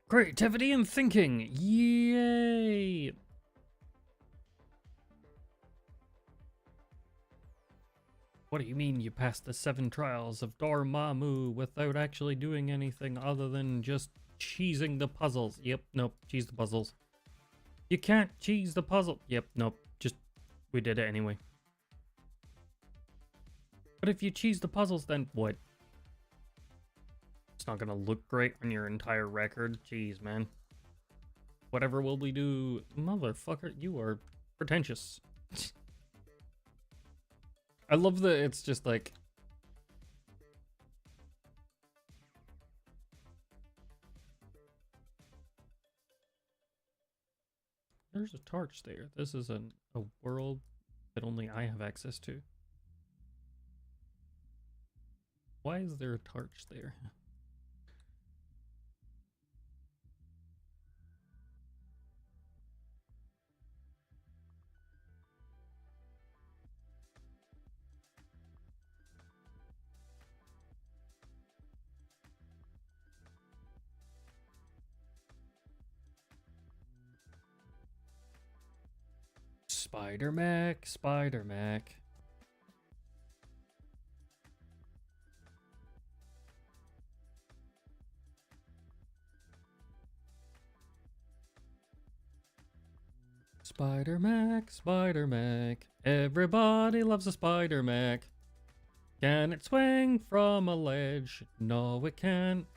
A: Creativity and thinking. Yay! What do you mean you passed the 7 trials of Dormammu without actually doing anything other than just cheesing the puzzles? Yep, nope, cheese the puzzles. You can't cheese the puzzle. Yep, nope, just we did it anyway. But if you cheese the puzzles, then what? It's not gonna look great on your entire record. Jeez, man. Whatever will we do? Motherfucker, you are pretentious. I love that it's just like... There's a torch there. This is a world that only I have access to. Why is there a torch there? Spider Mac, Spider Mac. Spider Mac, Spider Mac. Everybody loves a Spider Mac. Can it swing from a ledge? No, it can't.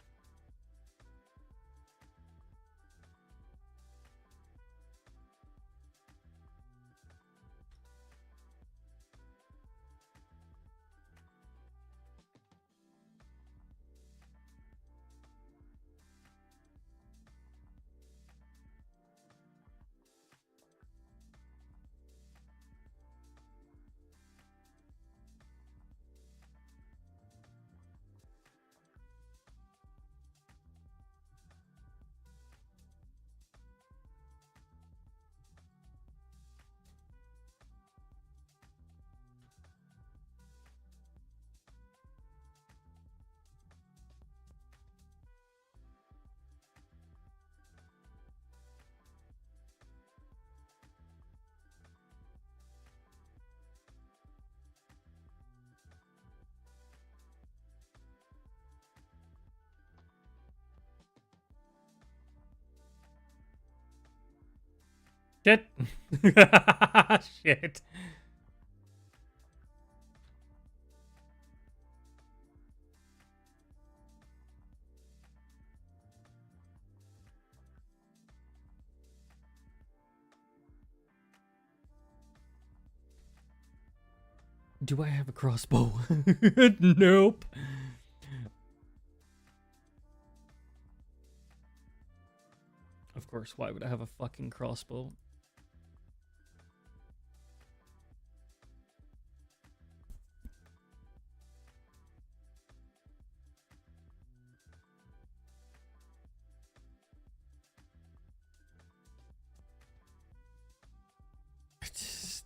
A: Shit. Shit. Do I have a crossbow? Nope. Of course, why would I have a fucking crossbow?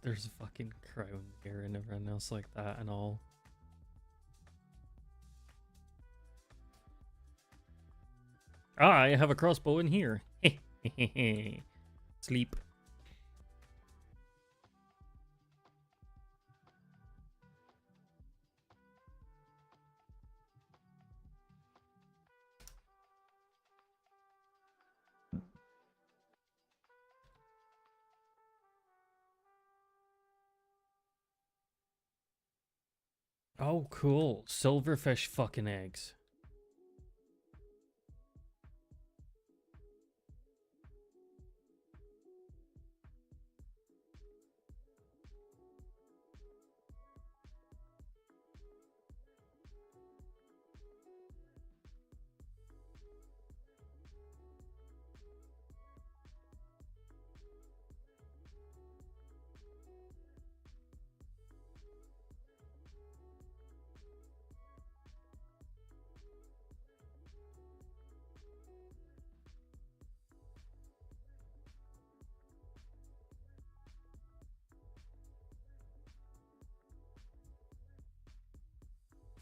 A: There's a fucking crown here and everyone else like that and all. I have a crossbow in here. Sleep. Oh, cool. Silverfish fucking eggs.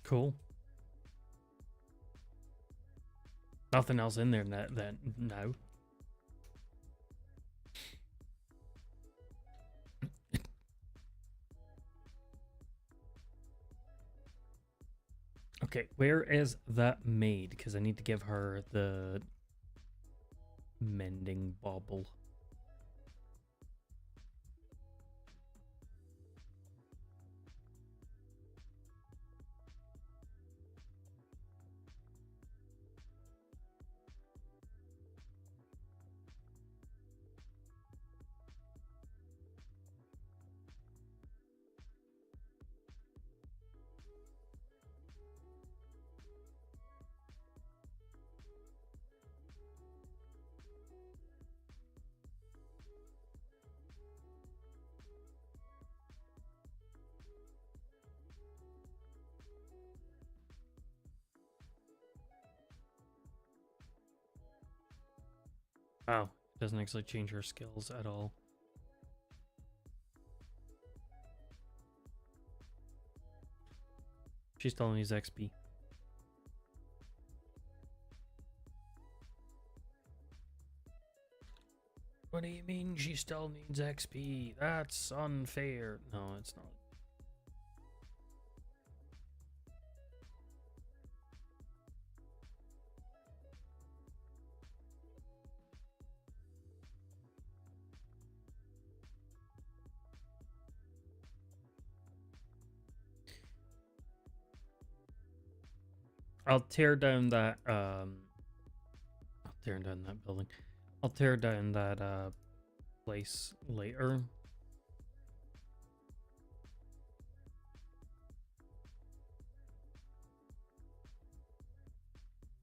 A: Cool. Nothing else in there that no. Okay, where is that maid? Because I need to give her the mending bauble. Oh, doesn't actually change her skills at all. She still needs XP. What do you mean she still needs XP? That's unfair. No, it's not. I'll tear down that I'll tear down that building. I'll tear down that place later.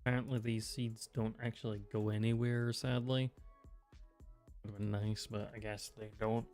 A: Apparently these seeds don't actually go anywhere, sadly. Would have been nice, but I guess they don't.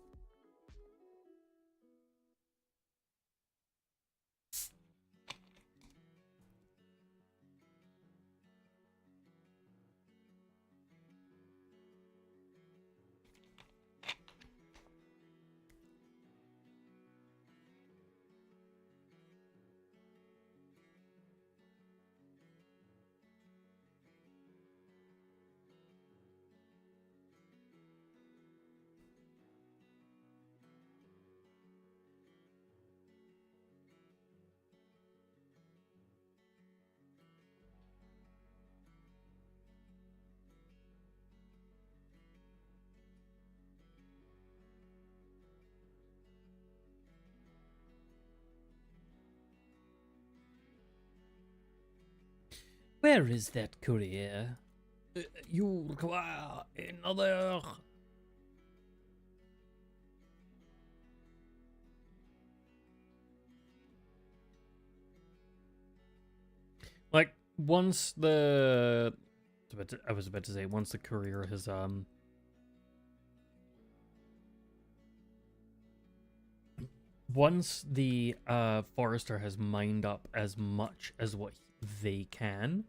A: Where is that courier? You require another. Like, once the. I was about to say, once the courier has, once the, forester has mined up as much as what they can.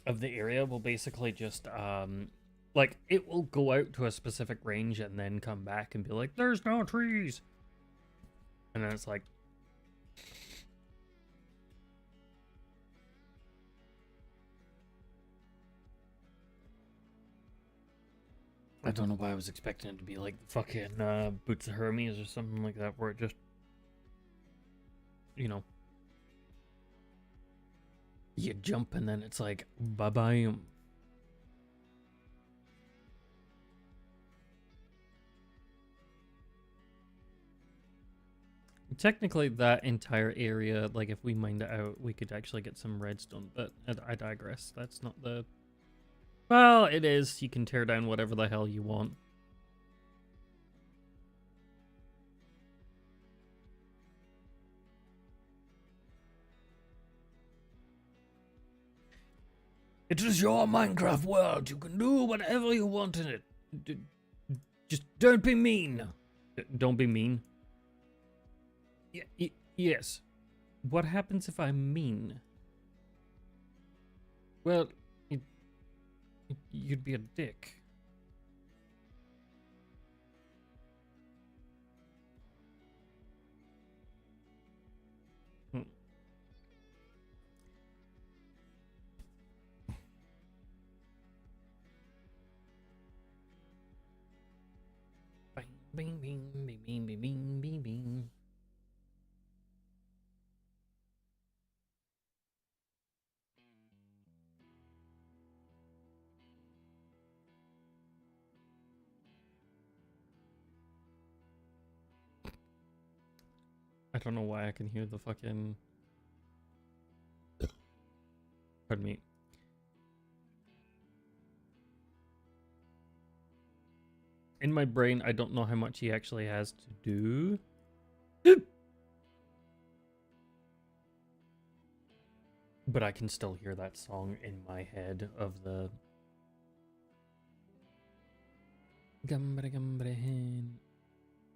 A: Of the area will basically just, like, it will go out to a specific range and then come back and be like, there's no trees. And then it's like, I don't know why I was expecting it to be like fucking Boots of Hermes or something like that, where it just, you know, you jump and then it's like, bye-bye. Technically, that entire area, like, if we mined it out, we could actually get some redstone, but I digress. That's not the... Well, it is. You can tear down whatever the hell you want. It is your Minecraft world. You can do whatever you want in it. Just don't be mean. Don't be mean. Yes. What happens if I'm mean? Well, you'd be a dick. Bing, bing, bing, bing, bing, bing, bing, bing. I don't know why I can hear the fucking... Pardon me. In my brain, I don't know how much he actually has to do. But I can still hear that song in my head of the... Gambare gambare hen.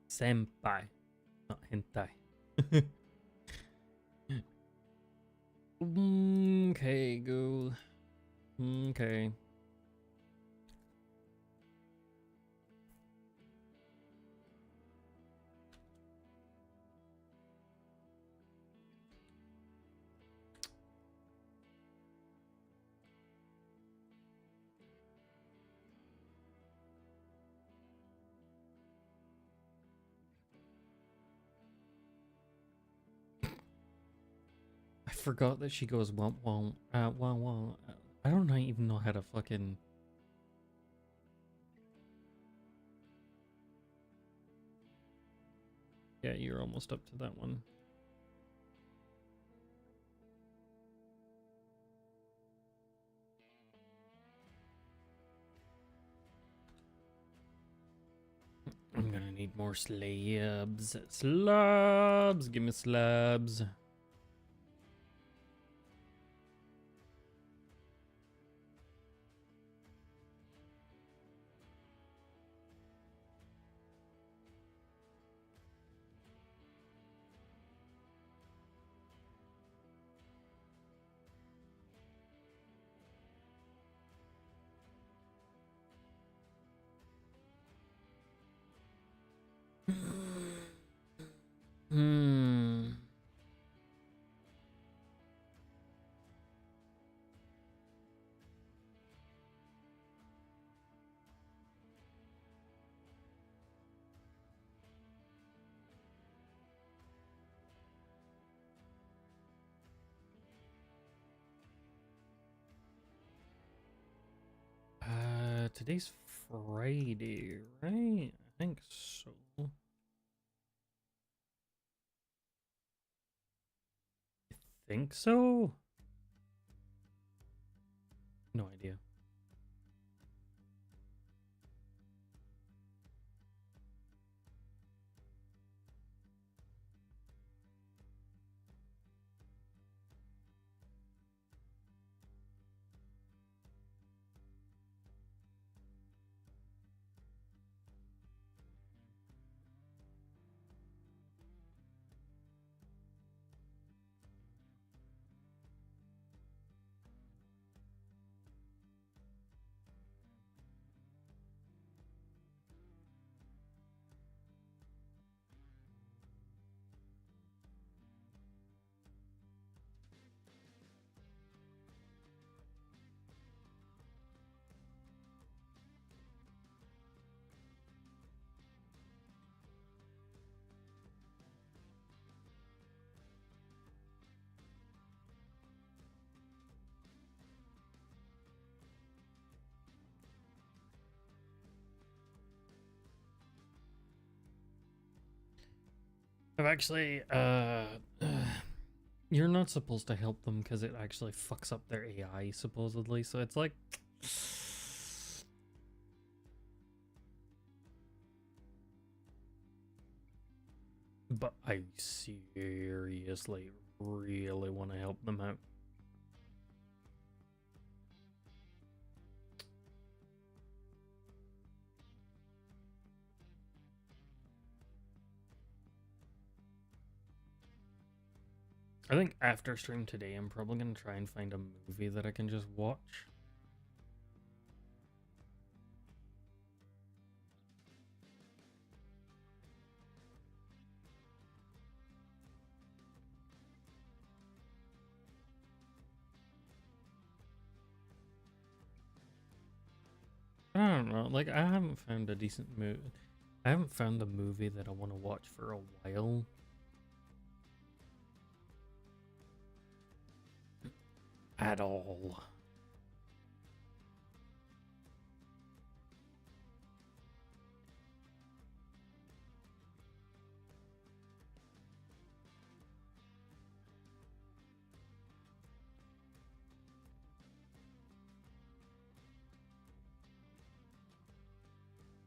A: Senpai. Not hentai. Okay, go. Okay. I forgot that she goes womp womp, womp womp. I don't even know how to fucking... Yeah, you're almost up to that one. I'm gonna need more slabs. Slabs! Give me slabs. Hmm. Today's Friday, right? I think so. I think so? No idea. I've actually, you're not supposed to help them because it actually fucks up their AI, supposedly. So it's like... But I seriously really want to help them out. I think after stream today, I'm probably going to try and find a movie that I can just watch. I don't know, like, I haven't found a decent movie. I haven't found the movie that I want to watch for a while. At all.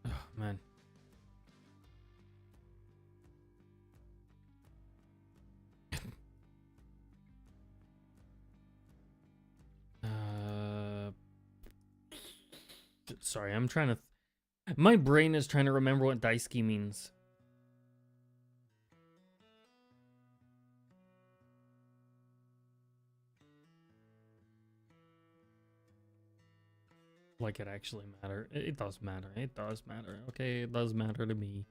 A: Oh, man. Sorry, I'm trying to... My brain is trying to remember what daisuki means. Like it actually matter. It does matter. It does matter. Okay, it does matter to me.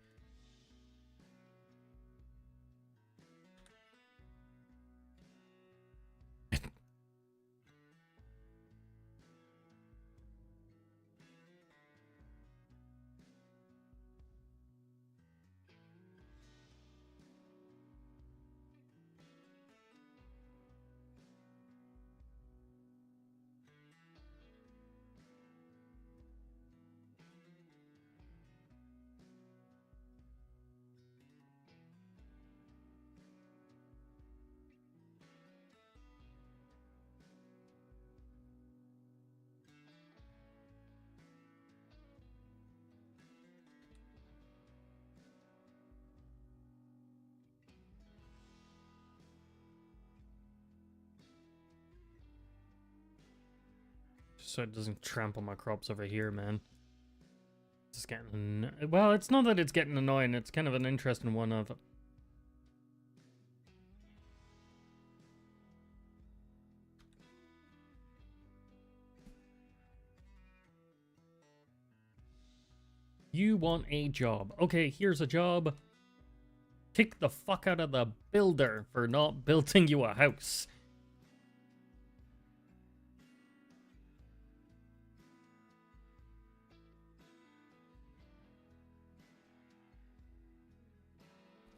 A: So it doesn't trample my crops over here, man. It's getting... Well, it's not that it's getting annoying. It's kind of an interesting one of... You want a job. Okay, here's a job. Kick the fuck out of the builder for not building you a house.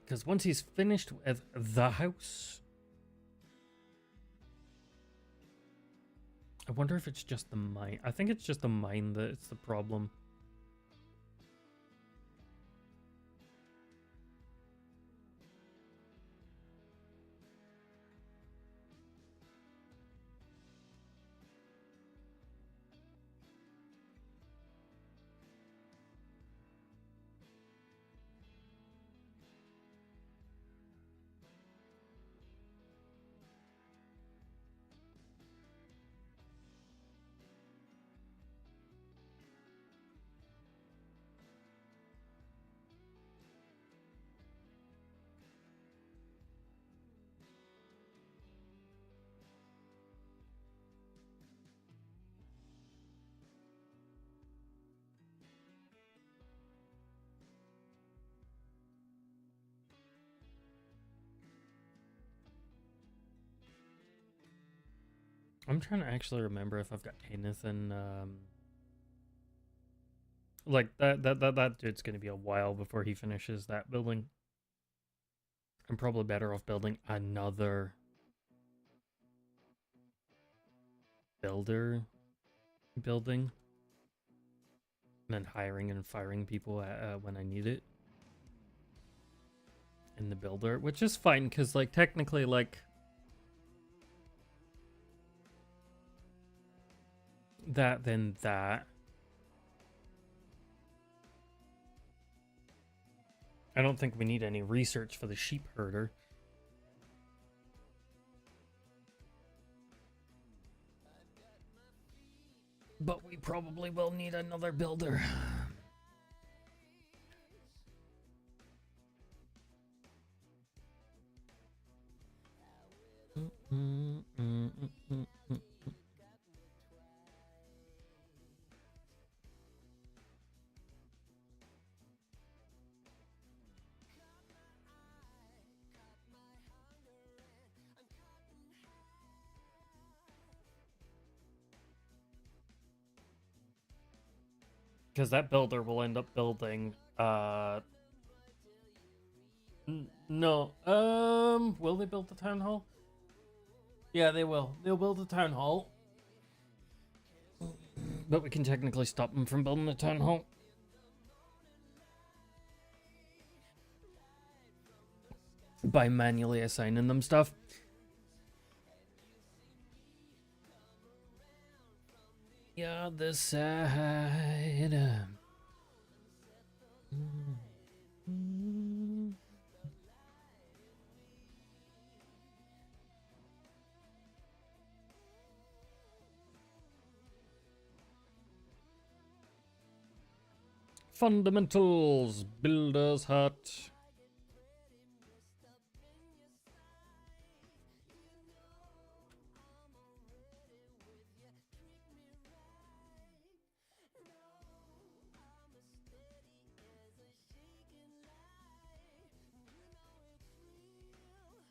A: Because once he's finished with the house... I wonder if it's just the mine. I think it's just the mine that's the problem. I'm trying to actually remember if I've got anything, like that dude's gonna be a while before he finishes that building. I'm probably better off building another builder building and then hiring and firing people when I need it in the builder, which is fine because like technically like that then that. I don't think we need any research for the sheep herder. But we probably will need another builder. Because that builder will end up building No. Will they build the town hall? Yeah, they will. They'll build the town hall. But we can technically stop them from building the town hall. By manually assigning them stuff. The other side. Fundamentals. Builder's hut.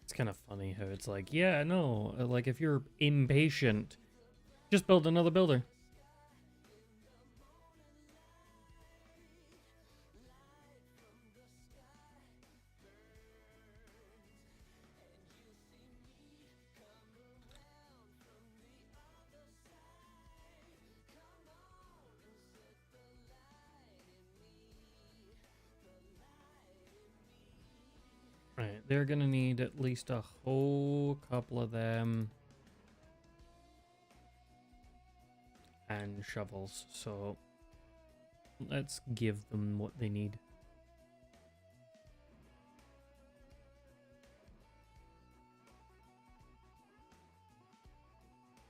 A: It's kind of funny how it's like, yeah, no, like if you're impatient, just build another builder. Right, they're gonna need at least a whole couple of them. And shovels, so let's give them what they need.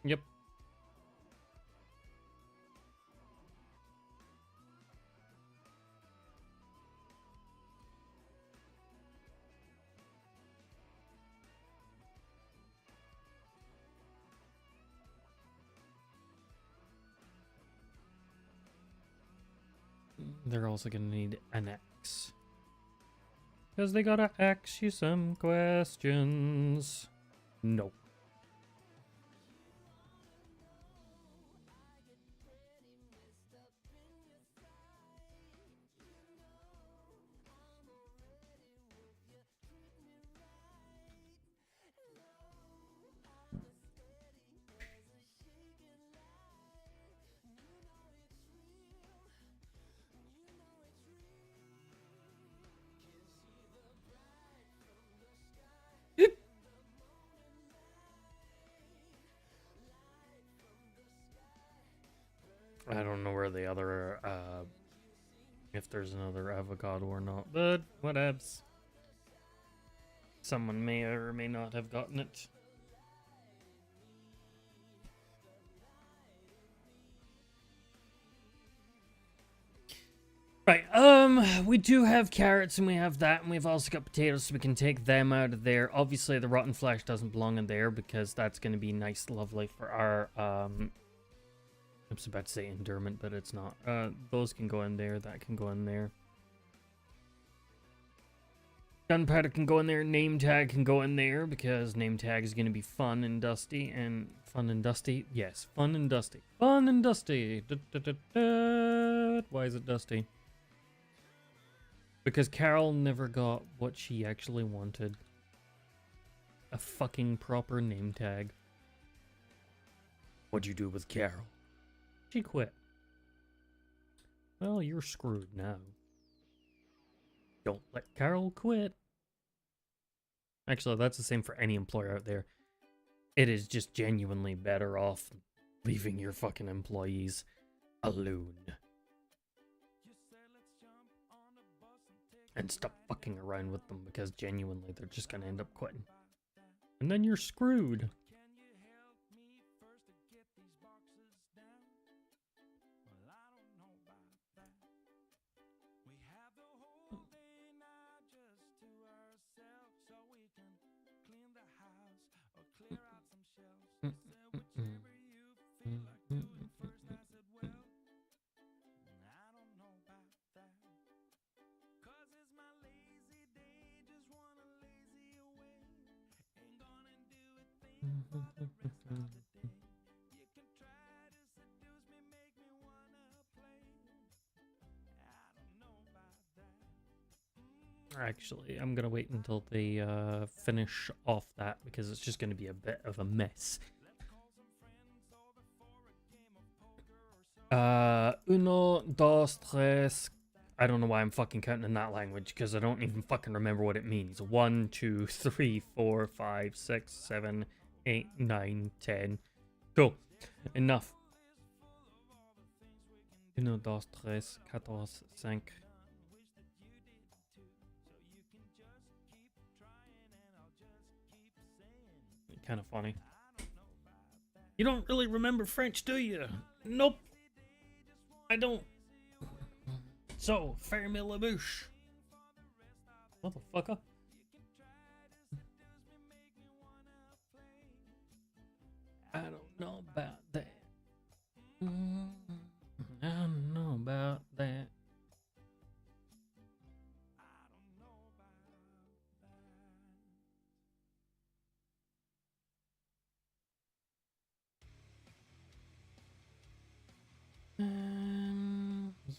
A: Yep. They're also gonna need an axe. Because they gotta ask you some questions. Nope. I don't know where the other, if there's another avocado or not, but whatevs. Someone may or may not have gotten it. Right, we do have carrots and we have that, and we've also got potatoes, so we can take them out of there. Obviously, the rotten flesh doesn't belong in there because that's going to be nice, lovely for our, I was about to say endurement, but it's not. Those can go in there, that can go in there. Gunpowder can go in there, name tag can go in there, because name tag is going to be fun and dusty, and fun and dusty? Yes, fun and dusty. Fun and dusty! Why is it dusty? Because Carol never got what she actually wanted. A fucking proper name tag. What'd you do with Carol? She quit. Well, you're screwed now. Don't let Carol quit. Actually, that's the same for any employer out there. It is just genuinely better off leaving your fucking employees alone. And stop fucking around with them, because genuinely they're just gonna end up quitting. And then you're screwed. actually. I'm gonna wait until they finish off that because it's just gonna be a bit of a mess. Uno, dos, tres. I don't know why I'm fucking counting in that language because I don't even fucking remember what it means. 1, 2, 3, 4, 5, 6, 7, 8, 9, 10. Cool. Enough. Uno, dos, tres, catorce, cinq. Kind of funny. You don't really remember French, do you? Nope. I don't. So, fermez la bouche. Motherfucker. I don't know about that. I don't know about that.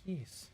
A: Yes.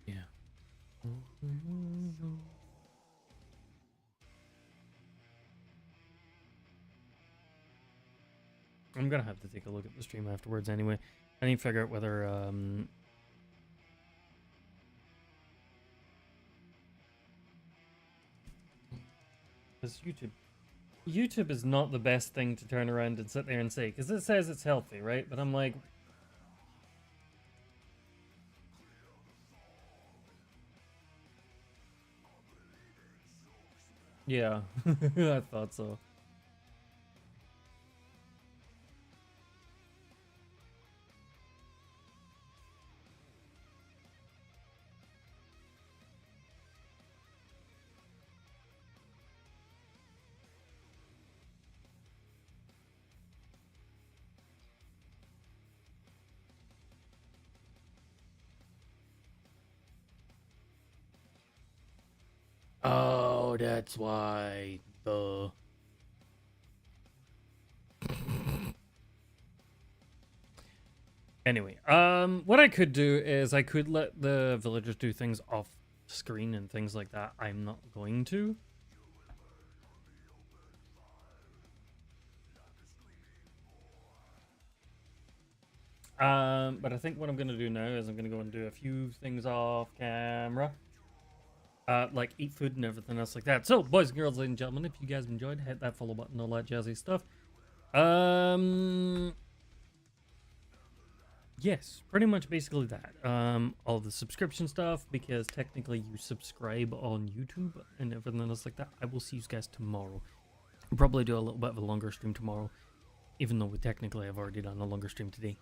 A: Yeah. I'm gonna have to take a look at the stream afterwards anyway. I need to figure out whether because YouTube is not the best thing to turn around and sit there and say, because it says it's healthy, right? But I'm like, yeah, I thought so. Oh, that's why. Anyway, what I could do is I could let the villagers do things off screen and things like that. I'm not going to. But I think what I'm gonna do now is I'm gonna go and do a few things off camera. Like eat food and everything else like that. So, boys and girls, ladies and gentlemen, if you guys enjoyed, hit that follow button, all that jazzy stuff. Yes, pretty much basically that. All the subscription stuff, because technically you subscribe on YouTube and everything else like that. I will see you guys tomorrow. I'll probably do a little bit of a longer stream tomorrow, even though we technically have already done a longer stream today.